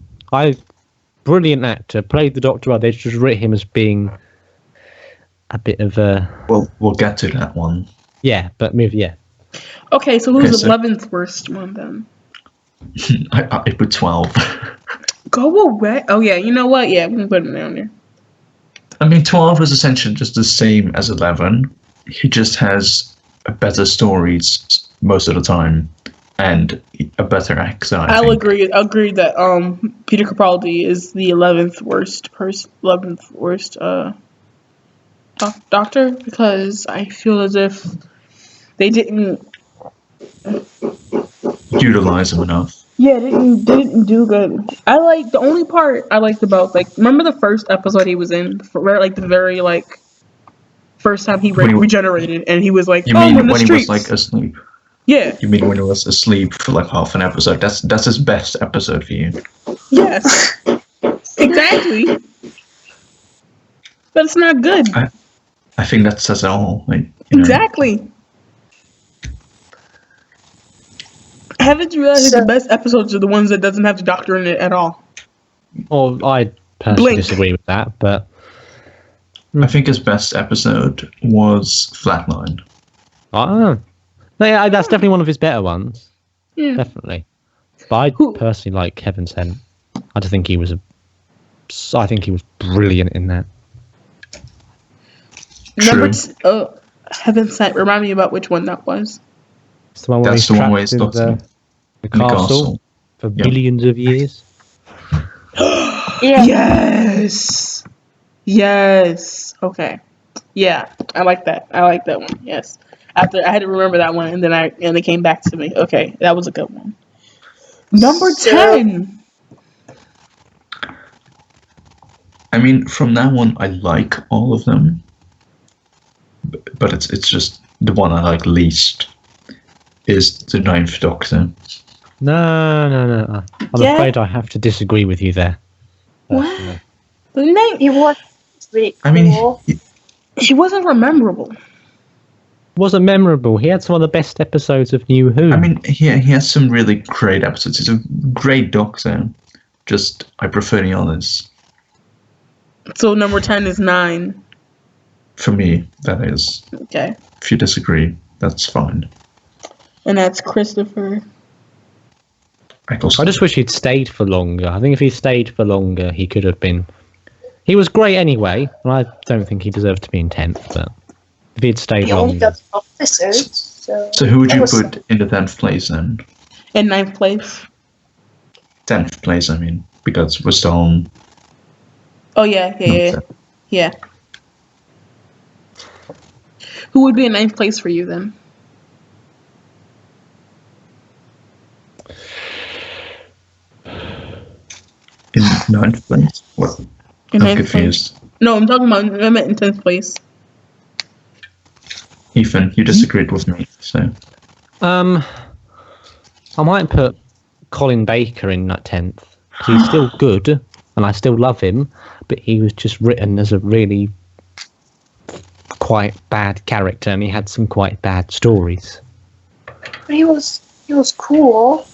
Brilliant actor, played the Doctor well. They just writ him as being a bit of a We'll get to that one. yeah, but yeah. Okay, so who's Okay, the so- 11th worst one then? I put 12. Go away. Oh yeah, you know what? Yeah, we can put him down there. I mean, 12 is essentially just the same as 11. He just has better stories most of the time and a better actor. I think. Agree that Peter Capaldi is the 11th worst Doctor because I feel as if they didn't Utilize him enough. they didn't do good. The only part I liked about remember the first episode he was in the very first time he When he- regenerated and he was like You oh mean in the when he streets. was like asleep? Yeah. You mean when he was asleep for like half an episode? That's his best episode for you. Yes. Exactly. But it's not good. I think that says it all. Like, you know. Exactly. Haven't you realized So- the best episodes are the ones that doesn't have the Doctor in it at all? Or I personally Blink. disagree with that, but I think his best episode was Flatline. I don't know. No, yeah, that's definitely one of his better ones. Yeah. Definitely. But I Who- personally like Heaven Sent. I just think he was brilliant in that. Number True. Heaven Sent. Remind me about which one that was. It's the one where That's he's the one where trapped he's in locked in the the castle castle. for Yep. billions of years. Yeah. Yes. Yes. Okay. Yeah, I like that. I like that one. Yes. After I had to remember that one, and then it came back to me. Okay, that was a good one. Number So- 10. I mean, from now on, I like all of them, but it's just the one I like least is the Ninth Doctor. No. I'm Yeah. afraid I have to disagree with you there. What? The name. He was really I mean, cool. He wasn't memorable. Wasn't memorable. He had some of the best episodes of New Who. I mean, he has some really great episodes. He's a great Doctor. Just I prefer the others. So number 10 is 9. For me, that is. Okay, If you disagree, that's fine. and that's Christopher. I just wish he'd stayed for longer. I think if he stayed for longer, he could have been. He was great anyway, and I don't think he deserved to be in 10th. But if he'd stayed He only longer, got episodes. So who would that you was- put in the 10th place then? In 9th place. 10th place, I mean, because we're still on. Oh yeah. Who would be in 9th place for you then? In 9th place? What? In I'm 9th confused. place. No, I'm talking about. I meant in 10th place. Ethan, you disagreed with me, so. I might put Colin Baker in that 10th. He's still good, and I still love him, but he was just written as a really quite bad character, and he had some quite bad stories. But he was cool.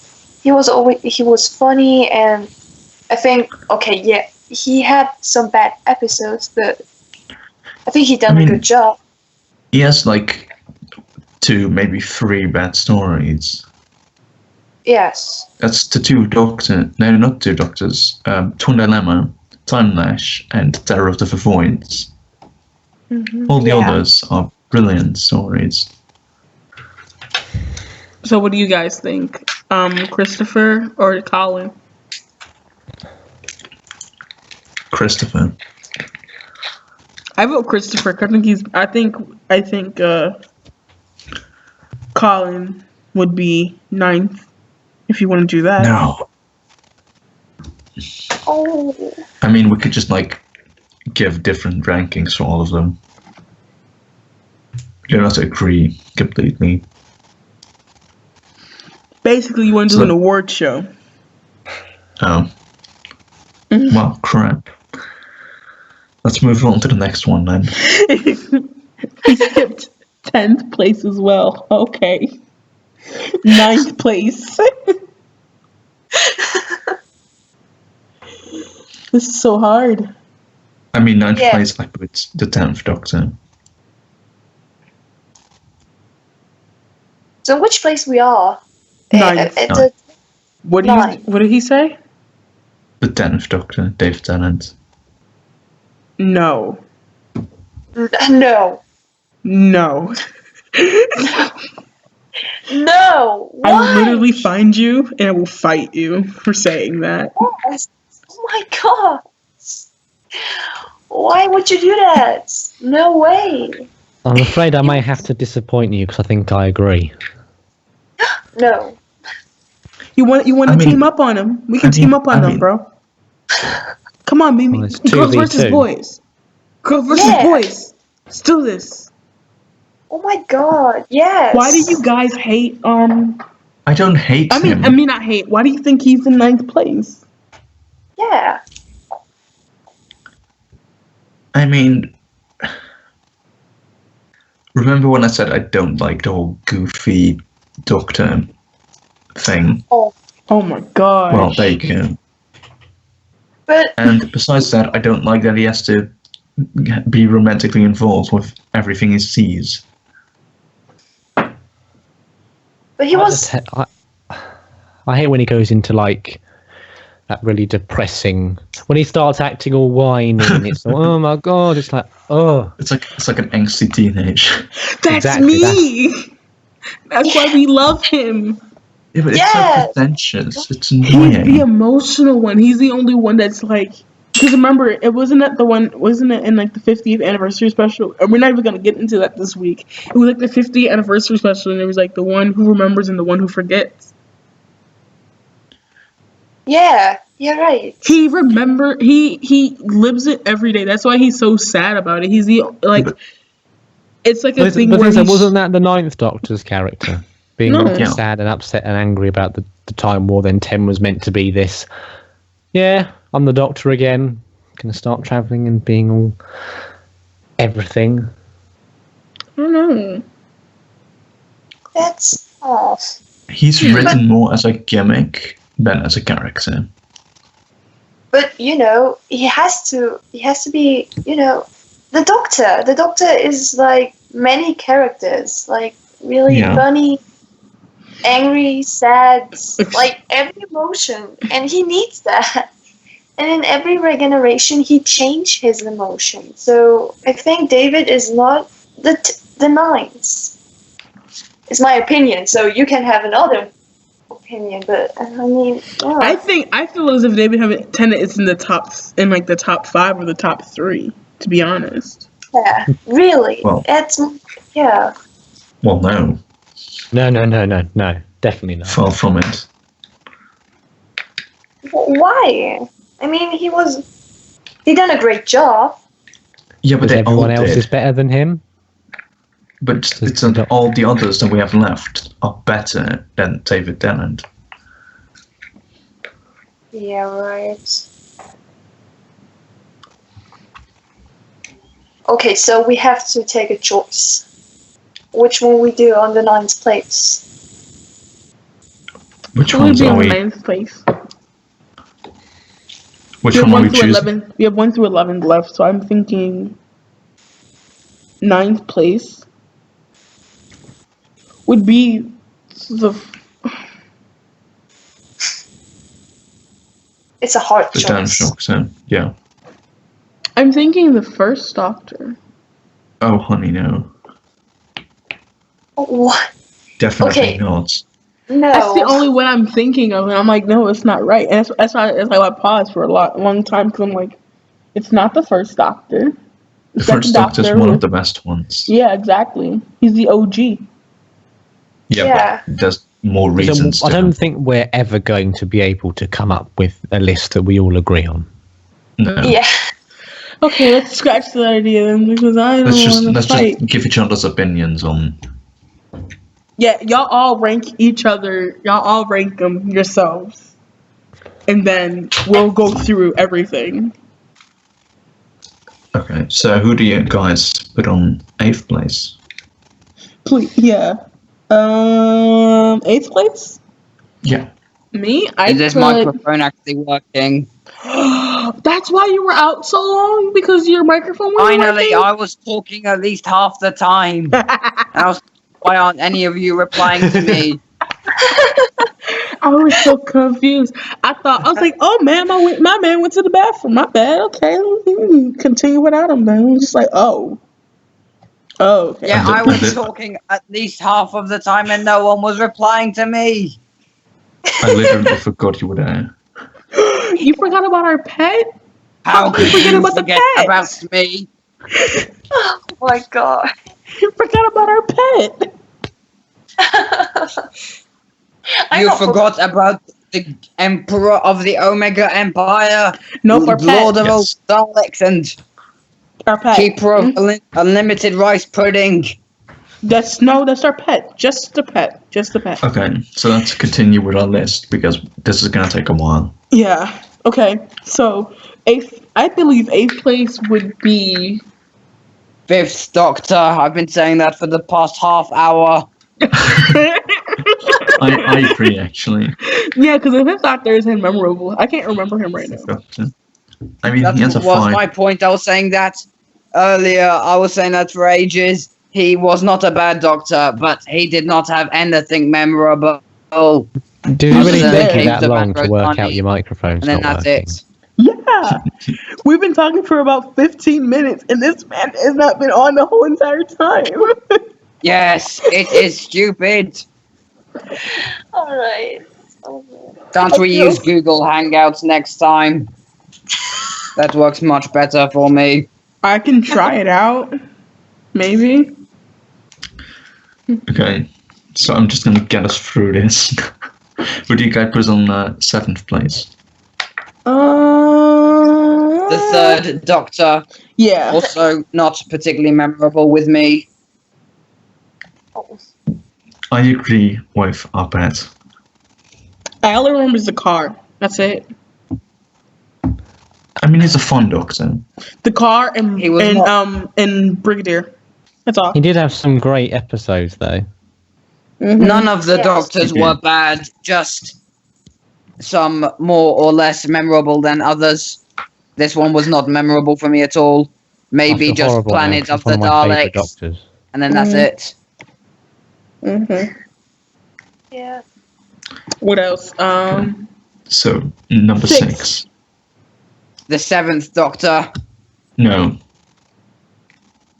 He was funny, and I think he had some bad episodes, but I think he done I mean- a good job. He has like 2, maybe 3 bad stories. Yes. That's the 2 Doctors. No, not 2 Doctors. Twin Dilemma, Time Lash, and Terror of the Voids. All the Yeah. others are brilliant stories. So what do you guys think? Christopher or Colin? Christopher. I vote Christopher. 'Cause I think Colin would be 9th if you want to do that. No. Oh. I mean, we could just like give different rankings for all of them. You don't have to agree completely. Basically, you want to do So- an award show. Oh. Well, crap. Let's move on to the next one then. He skipped 10th place as well. Okay. 9th place. This is so hard. I mean, 9th Yeah. place, I put the 10th Doctor. So which place we are? Ninth. At the, What Nine. what did he say? The 10th Doctor, Dave Tennant. No. no. No. No. Why? I will literally find you and I will fight you for saying that. Yes. Oh my god. Why would you do that? No way. I'm afraid I may have to disappoint you because I think I agree. No. You want I to mean- team up on him? We can I team mean- up on I them, mean- bro. Come on, Mimi. Well, it's Girls versus 2v2. boys. Girls versus Yeah. boys. Let's do this. Oh my god. Yes. Why do you guys hate I don't hate him. I mean not hate. Why do you think he's in 9th place? Yeah. I mean, remember when I said I don't like the whole goofy Doctor thing? Oh my god. Well, there you go. But And besides that, I don't like that he has to be romantically involved with everything he sees. he was I hate when he goes into like that really depressing. When he starts acting all whiny, and it's like, oh my god, it's like, oh, It's like an angsty teenage. That's Exactly, me. That's why we love him. Yeah, but it's Yes. so pretentious. It's He's the annoying. emotional one. He's the only one that's like. Because remember, it wasn't in like the 50th anniversary special? And we're not even gonna get into that this week. It was like the 50th anniversary special, and it was like the one who remembers and the one who forgets. Yeah, you're right. He lives it every day. That's why he's so sad about it. He's the like. But- It's like a but thing where wasn't that the Ninth Doctor's character being No. all sad and upset and angry about the Time War? Then 10 was meant to be this. Yeah, I'm the Doctor again. Gonna start traveling and being all everything. I don't know. That's off. He's written more as a gimmick than as a character. But he has to be, the Doctor. The Doctor is like many characters, like really Yeah. funny, angry, sad, like every emotion, and he needs that. And in every regeneration, he changed his emotion. So I think David is not the ninth. It's my opinion. So you can have another opinion, but I mean, yeah. I feel as if David Tennant is in the top 5 or the top 3. To be honest. Yeah, really. Well- It's yeah. Well, no, No, definitely not. far from it. Why? I mean, he done a great job. Yeah, but Because they all everyone else did. is better than him. But it's that all the others that we have left are better than David Tennant. Yeah, right. Okay, so we have to take a choice. Which one we do on the ninth place? Which Who would ones be are in we? 9th place? Which We have one are 1 we through choosing? 11. We have 1 through 11 left, so I'm thinking 9th place would be the. It's a hard The Dan choice. Shock, so yeah. I'm thinking the first Doctor. Oh, honey, no. What? Definitely Okay. not. No. That's the only one I'm thinking of, and I'm like, no, it's not right. And that's why I paused for a long time because I'm like, it's not the first Doctor. The second first Doctor's Doctor one was- of the best ones. Yeah, exactly. He's the OG. Yeah. But there's more So reasons I to. don't think we're ever going to be able to come up with a list that we all agree on. No. Yeah. Okay, let's scratch that idea then because I don't want to Let's fight. just give each other's opinions on. Yeah, y'all all rank each other. Y'all all rank them yourselves, and then we'll go through everything. Okay, so who do you guys put on 8th place? Please, yeah. 8th place. Yeah. Me, I Is this put. microphone actually working? That's why you were out so long because your microphone was Finally, working? I was talking at least half the time. And I was, why aren't any of you replying to me? I was so confused. I was like, oh man, my man went to the bathroom. My bad. Okay, continue without him. Then I was just like, oh, okay. Yeah, And the- I was the- talking at least half of the time and no one was replying to me. I literally forgot you were there. You forgot about our pet? How could you could forget you about the forget pets? about me? Oh my god. You forgot about our pet. I You don't forgot about the Emperor of the Omega Empire, Nope, our Lord pet. of all Yes. Daleks, and Our pet. Keeper of Unlimited Rice Pudding. That's our pet. Just the pet. Just the pet. Okay, so let's continue with our list because this is gonna take a while. Yeah. Okay. So I believe 8th place would be. 5th Doctor, I've been saying that for the past half hour. I agree, actually. Yeah, because the 5th Doctor is memorable. I can't remember him right now. Doctor. I mean, That he has a was 5. my point. I was saying that earlier. I was saying that for ages. He was not a bad Doctor, but he did not have anything memorable. Do you really Other than take you James that the long to Macro work out Bunny, your microphone's and then not that's working? it. Yeah. We've been talking for about 15 minutes, and this man has not been on the whole entire time. Yes, it is stupid. Alright. Can't we use Google Hangouts next time? That works much better for me. I can try it out. Maybe. Okay, so I'm just gonna get us through this. Would you guys put on 7th place? The third Doctor, Yeah. also not particularly memorable with me. I agree with our bet. I only remember the car. That's it. I mean, he's a fun Doctor. The car and He was and Brigadier. That's all. He did have some great episodes, though. Mhm. None of the Yes. Doctors Okay. were bad, just some more or less memorable than others. This one was not memorable for me at all. Maybe I feel just horrible now, Planet 'cause of it's one the my favourite Daleks, Doctors. and then that's it. Mhm. Yeah. What else? So, number 6. 6. The seventh Doctor, No.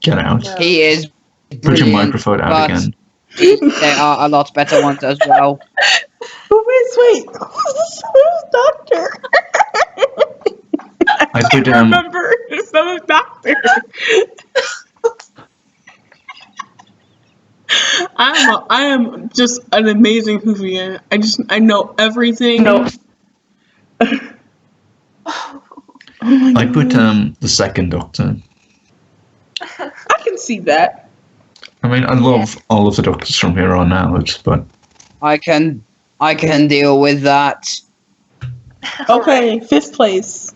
Get out. No. he is Put your brilliant, microphone out but again. there are a lot better ones as well. Wait. Who's the Doctor? I put Remember the seventh Doctor. I am just an amazing Whovian. I know everything. No. I put the 2nd Doctor. I can see that. I mean, I love all of the Doctors from here on out, but I can deal with that. Okay, 5th place.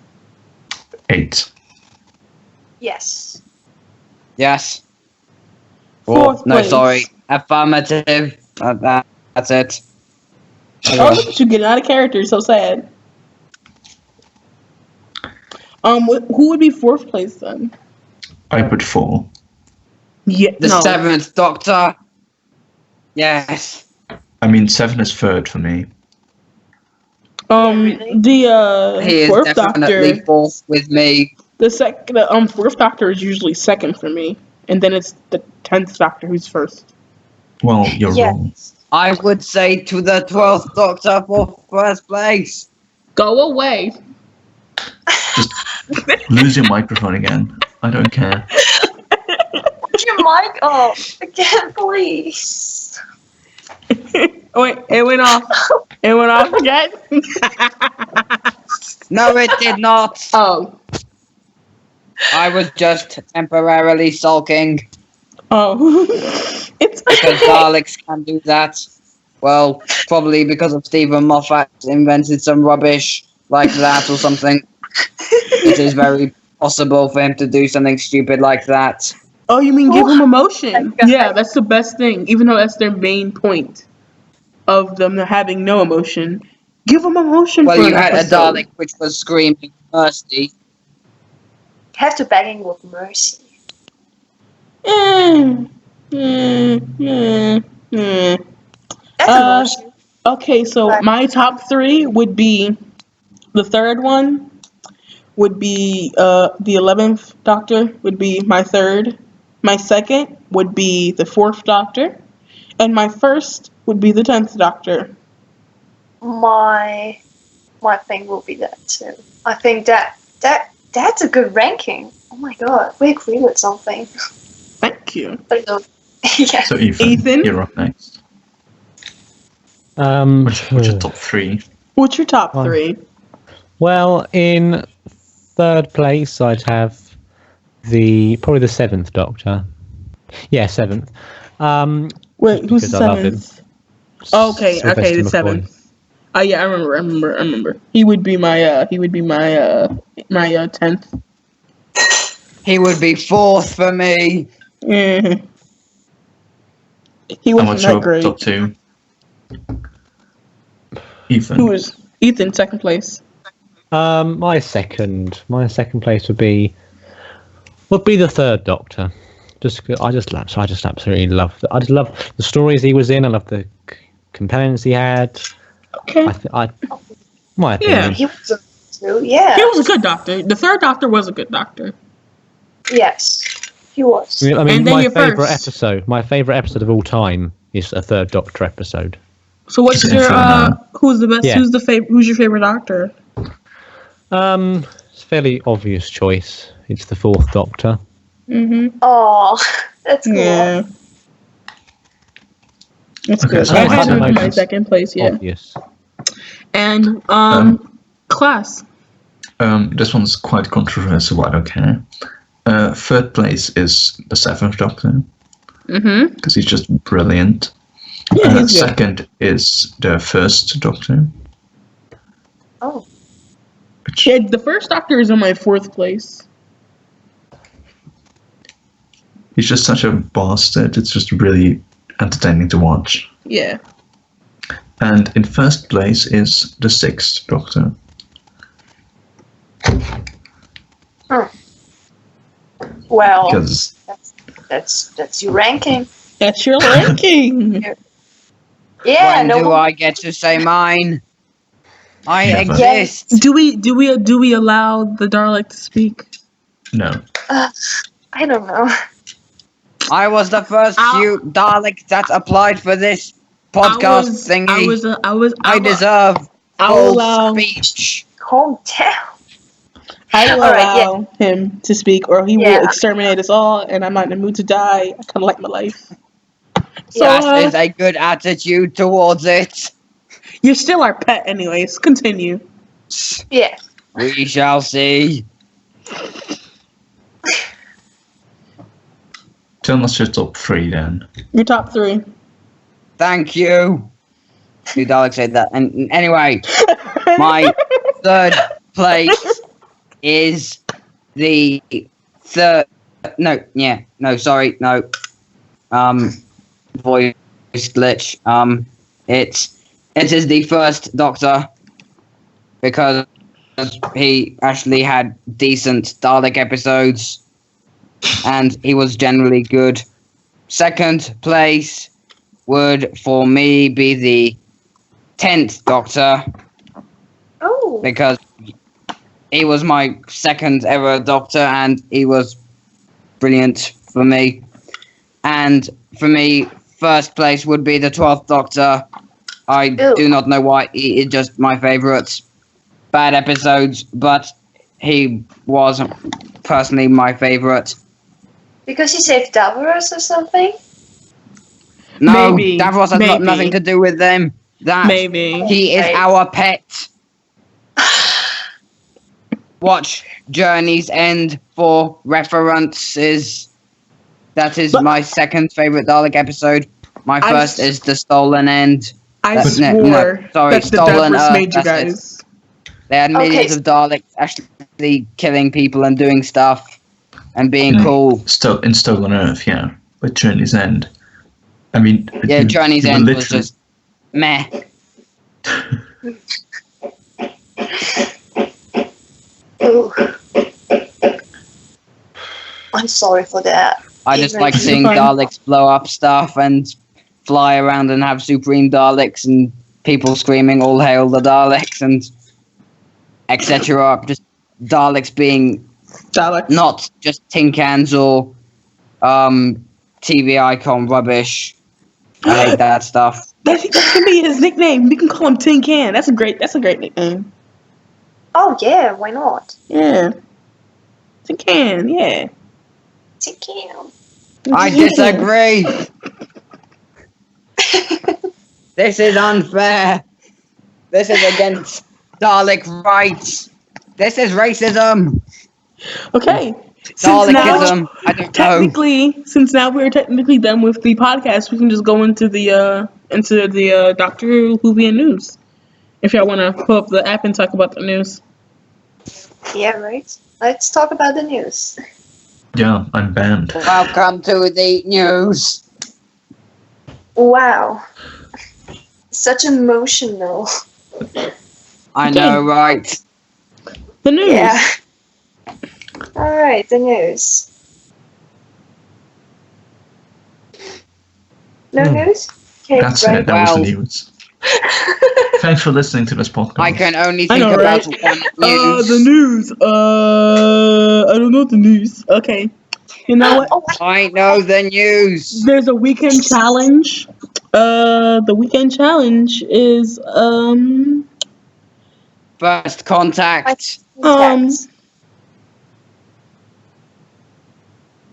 8. Yes. Yes. Fourth No, place. sorry. Affirmative. That's it. Oh, look at you getting out of character. So sad. Who would be 4th place then? I put 4. Yeah, The no. seventh Doctor. Yes. I mean, 7 is 3rd for me. really? The He is 4th definitely Doctor. fourth with me. The 4th Doctor is usually 2nd for me, and then it's the 10th Doctor who's 1st. Well, you're Yeah. wrong. I would say to the 12th Doctor for first place. Go away. Lose your microphone again. I don't care. Put your mic off again, please. Oh, wait, it went off. It went off again. No, it did not. Oh. I was just temporarily sulking Oh. It's because okay. Daleks can do that. Well, probably because of Stephen Moffat invented some rubbish like that or something. It is very possible for him to do something stupid like that. Oh, you mean give them emotion? God. Yeah, that's the best thing. Even though that's their main point of them having no emotion. Give them emotion Well, for you an had a episode. Dalek which was screaming mercy. Have to begging with mercy. That's emotion. Okay, so Right. my top 3 would be the 3rd one would be the 11th Doctor would be my 3rd. My 2nd would be the 4th Doctor, and my 1st would be the 10th Doctor. My thing will be that too. I think that's a good ranking. Oh my god, we agree with something. Thank you. Yeah. So, Ethan, you're up next. What's your top 3? What's your top Fine. 3? Well, in 3rd place, I'd have probably the 7th Doctor. Yeah, 7th. Wait, who's because the I love him. 7th? Oh, okay, Sylvester the McCoy. 7th. Oh yeah, I remember. He would be my 10th. He would be fourth for me. Mm. He And wasn't what's that your great. top 2? Ethan. Who was Ethan 2nd place? My second place would be the 3rd Doctor. I just absolutely love. I just love the stories he was in. I love the companions he had. Okay. My opinion. He was a too. Yeah. He was a good doctor. The third doctor was a good doctor. Yes, he was. I mean, And then my your favorite first. episode of all time is a Third Doctor episode. So what's Yeah, your fair enough. who's the best? Yeah. Who's your favorite doctor? It's a fairly obvious choice. It's the Fourth Doctor. Mm-hmm. Oh, that's cool. Yeah. That's Okay, good. so I my had him in my most second place, yeah. Obvious. And class. This one's quite controversial, but okay. Third place is the Seventh Doctor, Mm-hmm. because he's just brilliant. Yeah, he's good. Second is the First Doctor. Oh, Which, Yeah, the first doctor is in my fourth place. he's just such a bastard. It's just really entertaining to watch. Yeah. And in first place is the Sixth Doctor. well, Because that's your ranking. That's your ranking. Yeah, when no. do I get to say mine? I Never. exist. do we allow the Dalek to speak? no, I don't know. I was the first Ow. few Daleks that applied for this podcast thingy. I deserve I'll full allow speech. Calm down. I will All right, allow him to speak, or he will exterminate us all, and I'm not in the mood to die. I kind of like my life. So That is a good attitude towards it. you're still our pet, anyways. Continue. Yeah. We shall see. tell us your top three then. Your top three. Thank you. You Dalek said that. And anyway, my third place is the third. Voice glitch. It is the First Doctor, because he actually had decent Dalek episodes, and he was generally good. Second place would, for me, be the 10th Doctor, Oh. because he was my second ever Doctor, and he was brilliant for me. And for me, first place would be the 12th Doctor. I Ew. do not know why. He is just my favourite. Bad episodes, but he was personally my favourite. Because he saved Davros or something? No, Maybe, Davros has got maybe. nothing to do with them. That Maybe. he is Right. our pet. Watch Journey's End for references. That is But- my second favourite Dalek episide. My I first s- is The Stolen End. I That's- swore no, sorry, that the Stolen Devils Earth, made you that's it. guys. They had millions Okay. of Daleks actually killing people and doing stuff and being Yeah. cool. In Stolen Earth, yeah. But Journey's End. I mean, Yeah, Journey's you were End was literally- just meh. Ooh. I'm sorry for that. I just Even- like seeing Fine. Daleks blow up stuff and fly around and have Supreme Daleks and people screaming "All hail the Daleks" and etc. Just Daleks being Dalek. not just tin cans or TV icon rubbish. I hate that stuff. That can be his nickname. We can call him Tin Can. That's a great nickname. Oh, yeah, why not? Yeah. Tin Can, yeah. Take him. I disagree. This is unfair. This is against Dalek rights. This is racism. Okay. Since now, Dalekism. I don't know. since now we're technically done with the podcast, we can just go into the Doctor Whovian news. If y'all want to pull up the app and talk about the news. Yeah, right. Let's talk about the news. Yeah, I'm banned. Welcome to the news. Wow. Such emotional. I Okay. know, right? The news. Yeah. Alright, the news. No news? Okay, That's right. it. That was Well- the news. Thanks for listening to this podcast. I can only I think know, about right? one news. The news. I don't know the news. Okay. You know what? I know the news. There's a weekend challenge. The weekend challenge is First contact.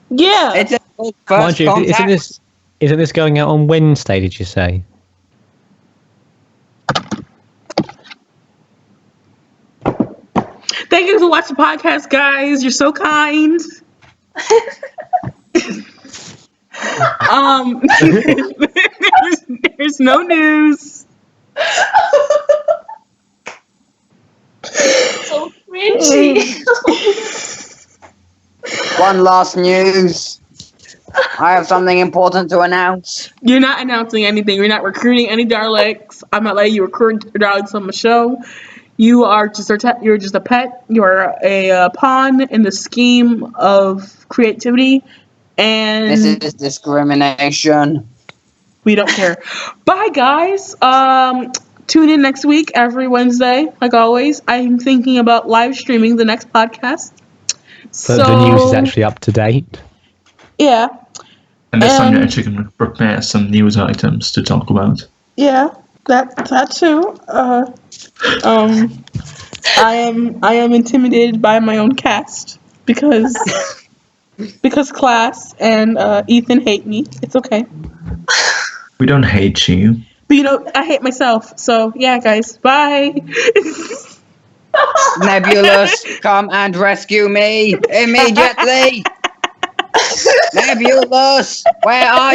yeah. It's a Mind first you, contact. isn't this going out on Wednesday? Did you say? Thank you for watching the podcast, guys. You're so kind. There's no news. So cringy. One last news. I have something important to announce. You're not announcing anything. You're not recruiting any Daleks. I'm not letting you recruit Daleks on the show. You're just a pet. You're a pawn in the scheme of creativity, and This is discrimination. we don't care. Bye, guys. Tune in next week every Wednesday, like always. I'm thinking about live streaming the next podcast. So the news is actually up to date. Yeah. And this time you're actually going to prepare some news items to talk about. Yeah, that too. I am intimidated by my own cast because Class and Ethan hate me. It's okay. We don't hate you. But I hate myself. So yeah, guys, bye. Nebulous, come and rescue me immediately. Nebulous, where are